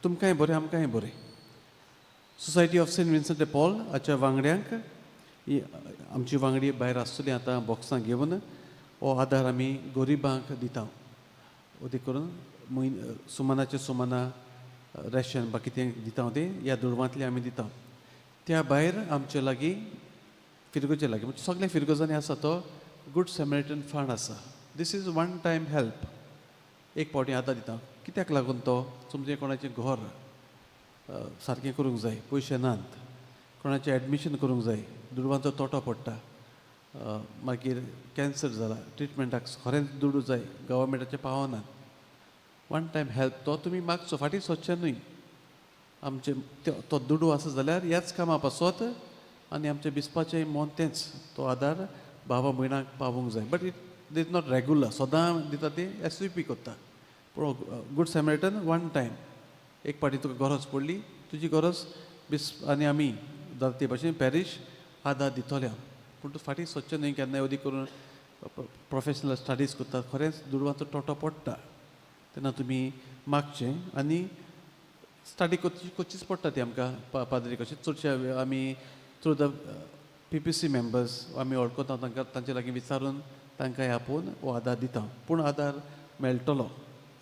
तुमकांय बरें आमकांय बरें. Society of Saint Vincent de Paul हाच्या वांगड्यांक आमची वांगडी भायर आसतलीं आतां बॉक्सां घेवन हो आदार आमी गरिबांक दिता. अदी करून सुमाना रेशन बाकी कितें दिता तें ह्या दुडवांतलें आमी दिता. त्या भायर आमचे लागीं फिरगोचे लागीं म्हणजे सगळ्या फिरगोजांनी आसा तो गूड सॅमरिटन फंड आसा. This is one time help. एक पावटी आतां दिता. कित्याक लागून तो? तुमचें कोणाचें घर सारकें करूंक जाय, पयशे नात, कोणाचें एडमिशन करूंक जाय, दुडवांचो तोटो पडटा, मागीर कॅन्सर जाला, ट्रिटमेंटाक खरेंच दुडू जाय, गव्हर्मेंटाचे पावनात. वन टायम हेल्प तो तुमी मागचो. फाटीं सोदचें न्हय. आमचे तो दुडू आसा जाल्यार ह्याच कामां पासत आनी आमचें बिस्पाचें मोन तेंच. तो आदार भावा भयणांक पावूंक जाय. But it is not regular. सदां दिता ती SVP कोत्ता. पूण गूड सॅमरिटन वन टायम. एक पाटी तुका गरज पडली, तुजी गरज आनी आमी ते भाशेन पॅरीश आदार दितले. पूण तूं फाटीं सोदचें न्हय. केन्नाय अदी करून प्रोफेशनल स्टडीज करतात, खरेंच दुडवांचो तोटो पडटा तेन्ना तुमी मागचें आनी स्टडी करचीच पडटा ती आमकां पाद्री कशी. चडशे आमी थ्रू द PPC मेंबर्स आमी वळखता, तांकां तांचे लागीं विचारून तांकांय आपोवन हो आदार दिता. पूण आदार मेळटलो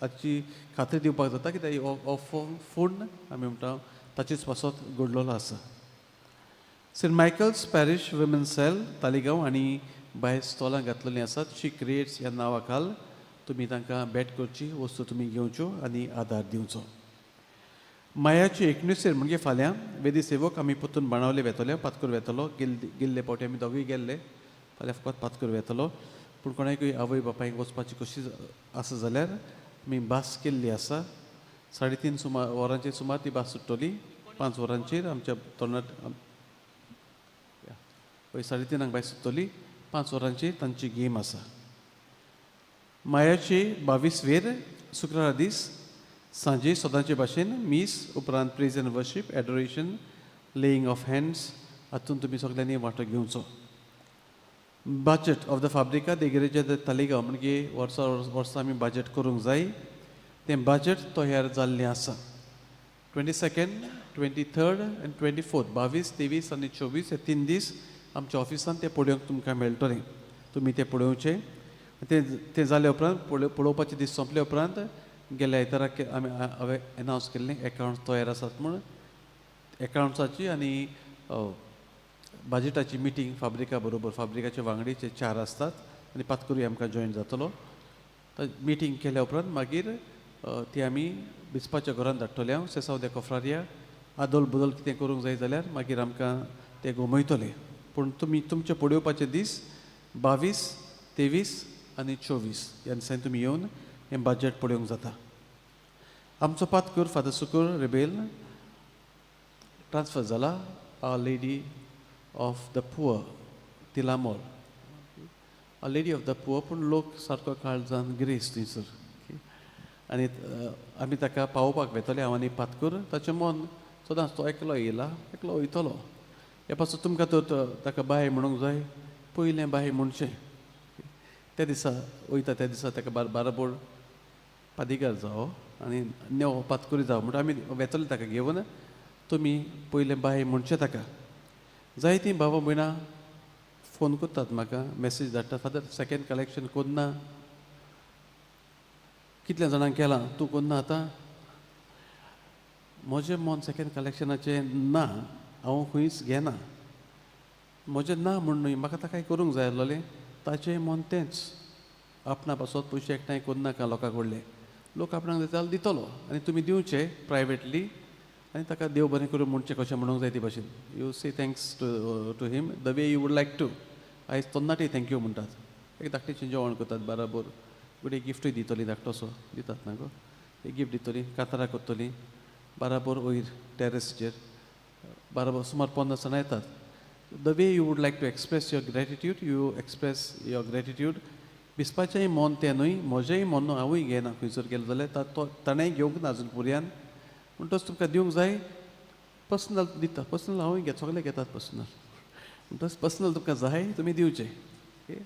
हाची खात्री दिवपाक जाता, कित्याक हो फंड आमी म्हणटा ताचेच पासत घडलेलो आसा. Saint Michael's parish women cell Taleigao आनी भायर स्टॉलां घातलेलीं आसात. शी क्रिएट्स ह्या नांवा खाल तुमी तांकां भेट करची, वस्तू तुमी घेवच्यो आनी आदार दिवचो. मायाची 19 म्हणजे फाल्यां वेदी सेवक आमी परतून बाणावले वेतले, पातकूर वेतलो. गेल्ले पावटी आमी दोगूय गेल्ले. फाल्यां फकत पातकूर वेतलो. पूण कोणाकूय आवय बापायक वचपाची कशी आसा जाल्यार आमी बास केल्ली आसा. 3.5 वरांचेर सुमार ती बास सुट्टली. 5 वरांचेर आमच्या तोंडात 3:30 भायर सुट्टली. 5 वरांचेर तांची गेम आसा. मायाची 22 शुक्रारा दीस सांजे सदांचे भाशेन मीस उपरांत praise and worship, adoration, laying of hands हातूंत तुमी सगळ्यांनी वांटो घेवचो. बजेट ऑफ द फाब्रिका देगेरेच्या तालिगांव म्हणजे वर्सा आमी बजेट करूंक जाय. तें बजेट तयार जाल्लें आसा. 22nd, 23rd आनी 24th 22, 23 आनी 24 हे 3 दीस आमच्या ऑफिसान तें पळोवंक तुमकां मेळटलें. तुमी तें पळोवचें. तें जाले उपरांत पळोवपाचे दीस सोंपले उपरांत गेल्या आयताराक हांवें एनावन्स केल्लें एकावंट्स तयार आसात म्हूण. एकावंट्साची आनी बजेटाची मिटींग फाब्रिका बरोबर, फाब्रिकाचे वांगडीचे 4 आसतात आनी पातकुरी आमकां जॉयन जातलो. मिटींग केल्या उपरांत मागीर ती आमी बिस्पाच्या घरांत धाडटले. हांव सेसाव दे कोफ्रारिया आदोल बदल कितें करूंक जाय जाल्यार मागीर आमकां ते घुमयतले. पूण तुमी तुमचे पळोवपाचे दीस 22, 23 आनी 24 ह्या दिसांनी तुमी येवन हें बजेट पळोवंक जाता. आमचो पातकूर फादर सुकूर रेबेल ट्रान्सफर जाला Our Lady of the Poor तिलामोर, a lady of the poor, पूण लोक सारको काळजान ग्रेस थंयसर. आनी आमी ताका पावोवपाक वेतले हांव आनी पातकूर. ताचें मन सदांच तो एकलो येयला एकलो वयतलो. हे पासून तुमकां तर ताका बाय म्हणूंक जाय, पयलें बाय म्हणचें. त्या दिसा वयता त्या दिसा ताका बाराबोर पादिगार जावो आनी नेव पातकुरी जावं म्हणून आमी वेतले ताका घेवन तुमी पयलें बाय म्हणचें ताका. जायतीं भावां भयणां फोन करतात म्हाका, मॅसेज धाडटात, फादर सेकेंड कलेक्शन कोन्ना, कितल्या जाणांक केलां, तूं कोन्ना आतां. म्हजें मन सेकेंड कलेक्शनाचें ना, हांव खंयच घेना. म्हजें ना म्हण न्हय, म्हाका ताकाय करूंक जाय आसलोलें. ताचें मन तेंच, आपणा पासत पयशे एकठांय कोन्नाका लोकां कडले. लोक आपणाक दिता जाल्यार दितलो आनी तुमी दिवचे प्रायवेटली आनी ताका देव बरें करून म्हणचें कशें म्हणूंक जाय ते भाशेन. You say thanks to him the way you would like to. आयज तन्नाटी थँक्यू म्हणटात. एक धाकटेचें जेवण करतात बाराबोर, पूण एक गिफ्टूय दितली धाकटोसो दितात ना गो. एक गिफ्ट दितली, कातरां करतली बाराबोर वयर टॅरसीचेर. बाराबोर सुमार 50 जाणां येतात. The way you would like to express your gratitude, you express your gratitude. बिस्पाचेंय मन तें न्हय, म्हजेंय मन न्हय, हांवूय घेना खंयसर गेलो जाल्यार तो ताणेंय घेवंक ना आजून पर्यान. म्हणटच तुमकां दिवंक जाय. पर्सनल दिता, पर्सनल हांवूय घेता, सगळे घेतात पर्सनल. म्हणटच पर्सनल तुमकां जाय तुमी दिवचें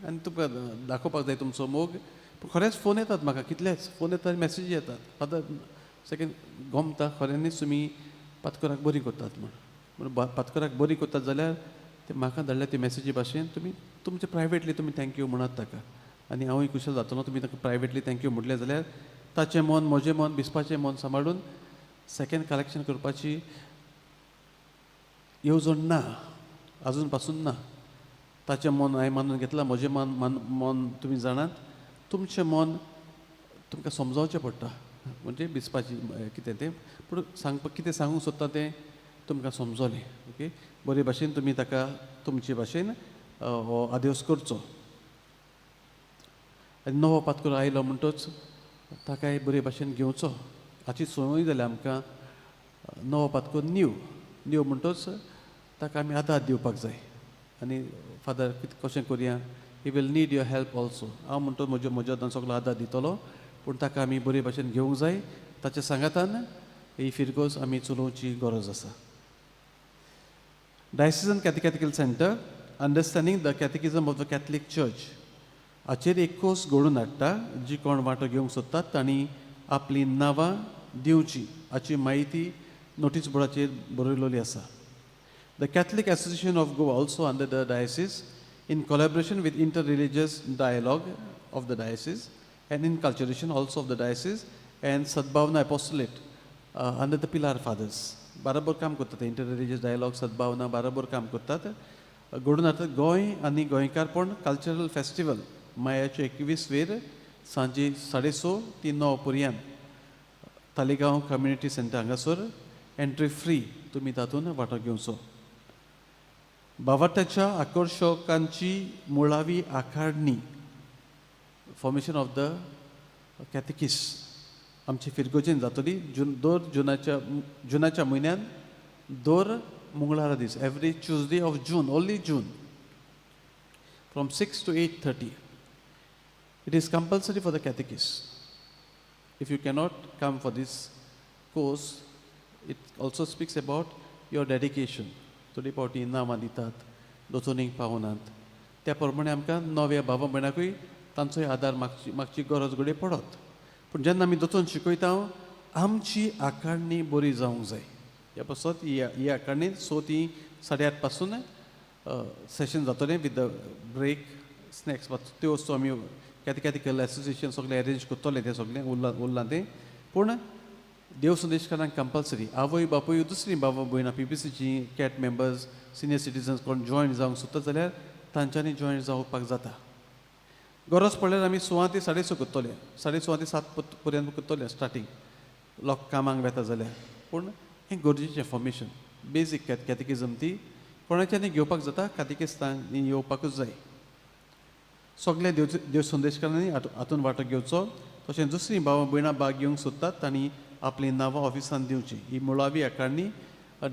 आनी तुमकां दाखोवपाक जाय तुमचो मोग. पूण खरेंच फोन येतात म्हाका, कितलेच फोन येतात, मॅसेज येतात. फादर सेकेंड गोमता खऱ्यांनीच तुमी पातकुराक बरी करतात म्हण. पातकुराक बरी करतात जाल्यार ते म्हाका धाडल्या ते मॅसेजी भाशेन तुमी तुमचे प्रायवेटली तुमी थँक्यू म्हणत ताका. आनी हांवूय कुशल जातलो तुमी ताका प्रायवेटली थँक्यू म्हटलें जाल्यार ताचें मन, म्हजें मन, बिस्पाचें मन सांबाळून सेकेंड कलेक्शन करपाची येवजण ना, आजून पासून ना. ताचें मन हांवें मानून घेतलां, म्हजें मन तुमी जाणात. तुमचें मन तुमकां समजावचें पडटा, म्हणजे बिस्पाची कितें तें. पूण सांगपाक कितें सांगूंक सोदता तें तुमकां समजोलें. ओके, बरे भाशेन तुमी ताका तुमचे भाशेन हो आदेवस करचो. आनी नवो पातकुरो आयलो म्हणटच ताकाय बरे भाशेन घेवचो. हाची संवय जाल्या आमकां. नवो पातकूर न्यू म्हणटच ताका आमी आदार दिवपाक जाय. आनी फादर कशें करुया, he will need your help also. हांव म्हणटो म्हज्या सगळो आदार दितलो, पूण ताका आमी बरे भाशेन घेवंक जाय. ताच्या सांगातान ही फिरकोस आमी चलोवची गरज आसा. Diocesan catechetical centre understanding the catechism of the Catholic Church हाचेर एक कोर्स घडोवन हाडटा. जी कोण वांटो घेवंक सोदतात तांणी आपली नांवां दिवची हाची म्हायती नोटीस बोर्डाचेर बरयलोली आसा. The Catholic Association of Goa also under the diocese in collaboration with inter-religious dialogue of the diocese and inculturation also of the diocese and Sadbhavana Apostolate under the Pillar Fathers. बराबर काम करतात. इंटर-रिलिजियस डायलॉग सद्भावना बराबर काम करतात. घडून हाडटात. गोंय आनी गोंयकारपण कल्चरल फेस्टिवल मायाचे 21 सांजे 6:30 ते 9 पर्यंत तालिगांव कम्युनिटी सेंटर हांगासर. Entry free. तुमी तातूंत वांटो घेवचो. भावार्थाच्या आकर्षकांची मुळावी आखाडणी फॉर्मेशन ऑफ द कॅथेकिस आमची फिरगोजेन जातली. दर जुनाच्या म्हयन्यान दर मंगळारा दीस every Tuesday of June, only June, from 6 to 8:30. It is compulsory for the catechist. If you cannot come for this course, it also speaks about your dedication. थोडी पावटी नांवां दितात, दोतोनीक पावनात. त्या प्रमाणे आमकां नव्या भावा भयणाकूय तांचोय आदार मागची गरज घडये पडत. पूण जेन्ना आमी दोतोन शिकयता आमची आकाडणी बरी जावंक जाय. ह्या पासत ही आकाडणी 6 ते 8:30 पासून सेशन जातलें विथ द ब्रेक, स्नॅक्स. त्यो वस्तू आमी कॅथेकॅटिकल एसोसिएशन सगळें अरेंज करतलें. तें सगळें उरलां तें. पूण देव संदेशकारांक कंपल्सरी. आवय बापूय दुसरी भावां भयणां PPCची कॅट मेंबर्स, सिनियर सिटीजन्स कोण जॉयन जावंक सोदतात जाल्यार तांच्यांनी जॉयन जावपाक जाता. गरज पडल्यार आमी 6 ते 6:30 करतले. 6:30 ते 7 पर्यंत करतले स्टार्टींग. लोक कामाक वेता जाल्यार. पूण हें गरजेचें फॉर्मेशन. बेजीक कॅथेकिझम ती कोणाच्यानी घेवपाक जाता कातिकिस्तान येवपाकूच जाय सगळे देव संदेशकारांनी हातून वांटो घेवचो तशें दुसरी भावां भयणां भाग घेवंक सोदतात तांणी आपली नांवां ऑफिसान दिवची ही मुळावी आकारणी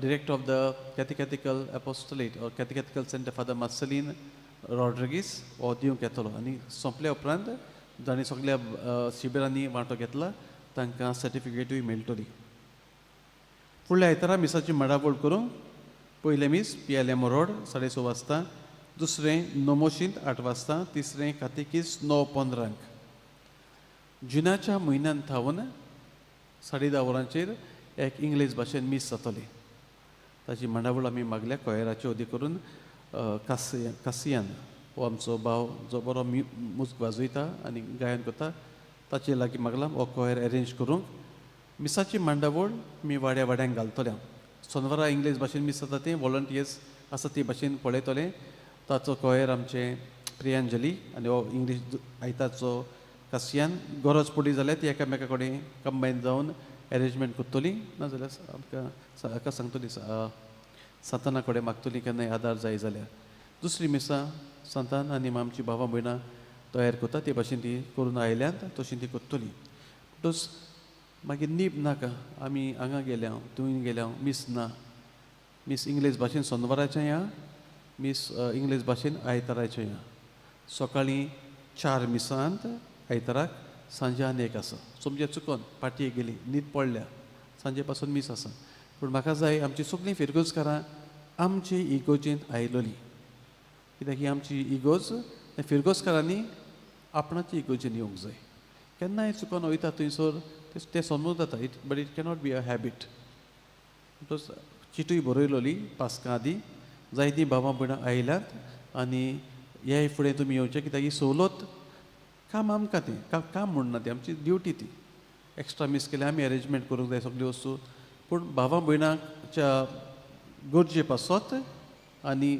director of the catechetical apostolate or catechetical centre father Marceline Rodrigues हो दिवंक येतलो आनी सोंपल्या उपरांत जाणी सगळ्या शिबिरांनी वांटो घेतला तांकां सर्टिफिकेटूय मेळटली फुडल्या आयतारा मिसाची मडावळ करूंक पयले मीस PLM रोड 6:30 वाजता दुसरें नोमोशींत 8 वाजता तिसरें कातिकीस 9:15 जुनाच्या म्हयन्यान थावन 10:30 वरांचेर एक इंग्लीश भाशेन मीस जातली ताची मंडावळ आमी मागल्या कोयराचे उदी करून कासियान हो आमचो भाव जो बरो मुस्क वाजयता आनी गायन करता ताचे लागीं मागलां हो कोयर अरेंज करूंक मिसाची मांडावळ मी वाड्यांक घालतले सोनवरा इंग्लीश भाशेन मीस जाता तें वॉलंटियर्स आसा ते भाशेन पळयतले ताचो कोयर आमचे प्रियांजली आनी हो इंग्लीश आयताचो कासियान गरज पडली जाल्यार ती एकामेका कडेन कंबायन जावन अरेंजमेंट करतली नाजाल्यार आमकां सांगतली सांताना कडेन मागतली केन्नाय आदार जाय जाल्यार दुसरी मिसां सांतान आनी आमची भावां भयणां तयार करता ते भाशेन ती करून आयल्यांत तशी ती करतली म्हणटच मागीर नीब नाका आमी हांगा गेल्या थंय गेल्या मीस ना मीस इंग्लीश भाशेन सोनवाराचें या मीस इंग्लीश भाशेन आयताराचें या सकाळीं 4 मिसांत आयताराक सांजे आनी एक आसा समजे चुकोन पाटयेक गेली न्हीद पडल्या सांजे पासून मीस आसा पूण म्हाका जाय आमची सगळीं फिरगोजकारां आमची इगोजेंत आयलोली कित्याक ही आमची इगोज फिरगोजकारांनी आपणाची इगोजेन येवंक जाय केन्नाय चुकोन वयता थंयसर ते समजूं जाता but it cannot be a habit चिटूय बरयलोली पास्का आदीं जायतीं भावां भयणां आयल्यात आनी ह्या फुडें तुमी येवचें कित्याक ही सवलत काम आमकां ती काम म्हणना ती आमची ड्युटी ती एक्स्ट्रा मीस केल्यार आमी अरेंजमेंट करूंक जाय सगळ्यो वस्तू पूण भावां भयणांच्या गरजे पासत आनी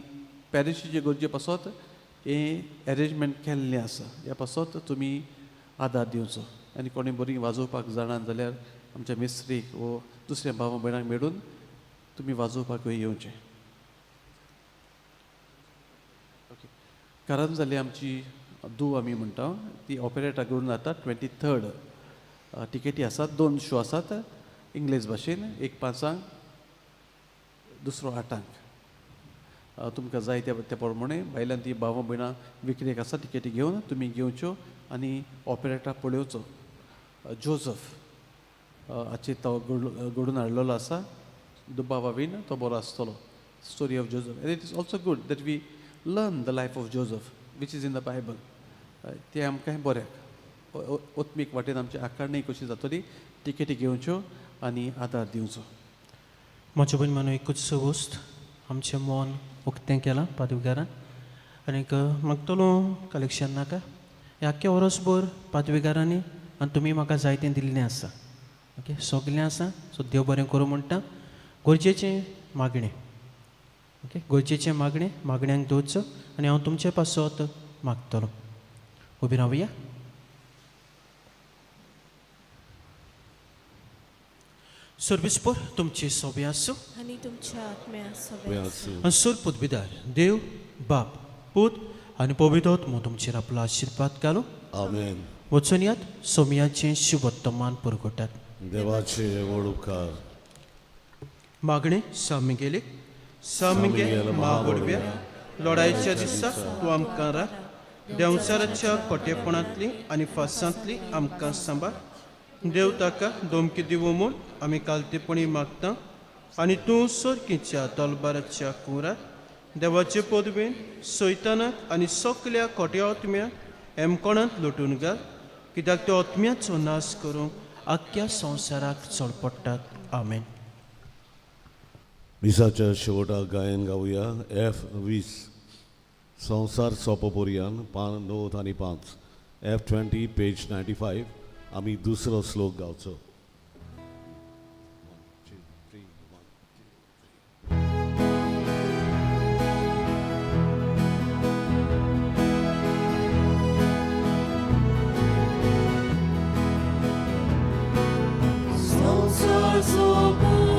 पॅरिशीचे गरजे पासत हें अरेंजमेंट केल्लें आसा ह्या पासत तुमी आदार दिवचो आनी कोणी बरी वाजोवपाक जाणात जाल्यार आमच्या मिस्त्रीक वो दुसऱ्या भावां भयणांक मेळून तुमी वाजोवपाकूय येवचें ओके कारण जाली आमची धूव आमी म्हणटा ती ऑपेरेटा करून जाता 23rd टिकेटी आसात 2 शो आसात इंग्लीश भाशेन एक 5 दुसरो 8 तुमकां जाय त्या प्रमाणे भायल्यान ती भावां भयणां विक्रेक आसा टिकेटी घेवन तुमी घेवच्यो आनी ऑपेरेटा पळोवचो जोझफ हाचे तो घडून हाडलेलो आसा दुबावावीन तो बरो आसतलो story of Joseph and it is also good that we learn the life of Joseph which is in the Bible ते आमकां बऱ्याक ओत्मीक वाटेन आमची आकारणी कशी जातली टिकेटी घेवच्यो आनी आदार दिवचो म्हज्या बहीण मानू एकूच वस्त आमचें मन उक्तें केलां पादविकारान आनीक मागतलो कलेक्शन नाका हे आख्ख्या वर्सभर पादविकारांनी आनी तुमी म्हाका जायतें दिल्लें आसा ओके सगलें आसा सो देव बरें करूं म्हणटा गरजेचें मागणें ओके गरजेचें मागण्यांक दवरचो आनी हांव तुमचे पासत मागतलो उबी रावया सर्विस्पर तुमची सोबे आसूं आनी तुमच्या आत्म्या सगळ्या आनी सोर पुतभिदार देव बाप पूत आनी पवित्र आत्मो तुमचेर आपलो आशिर्वाद घालूं आमेन वचून यात सोमयाचें शुभ वर्तमान पुरगटात देवाचे व्हड उपकार मागणें सामिगेले सामिगेल महागोडव्या लढायच्या दिसा तूं आमकां राख देंवचाराच्या कोटेपणांतली आनी फासांतली आमकां सांबाळ देव ताका धमकी दिवं म्हूण आमी कालतेपणी मागता आनी तूं सोरकीच्या तलबाराच्या कुरांत देवाचे पदवेन सैतानाक आनी सगल्या खोट्या आत्म्याक एमकोणांत लुटून घाल कित्याक त्यो आत्म्याचो नाश करूंक आख्ख्या संवसाराक चड पडटात आमेन मिसाच्या शेवटाक गायन गावया F20 संसार सोंपोपर्यान 9 आनी 5 F20 पेज 95 आमी दुसरो श्लोक गावचो संसार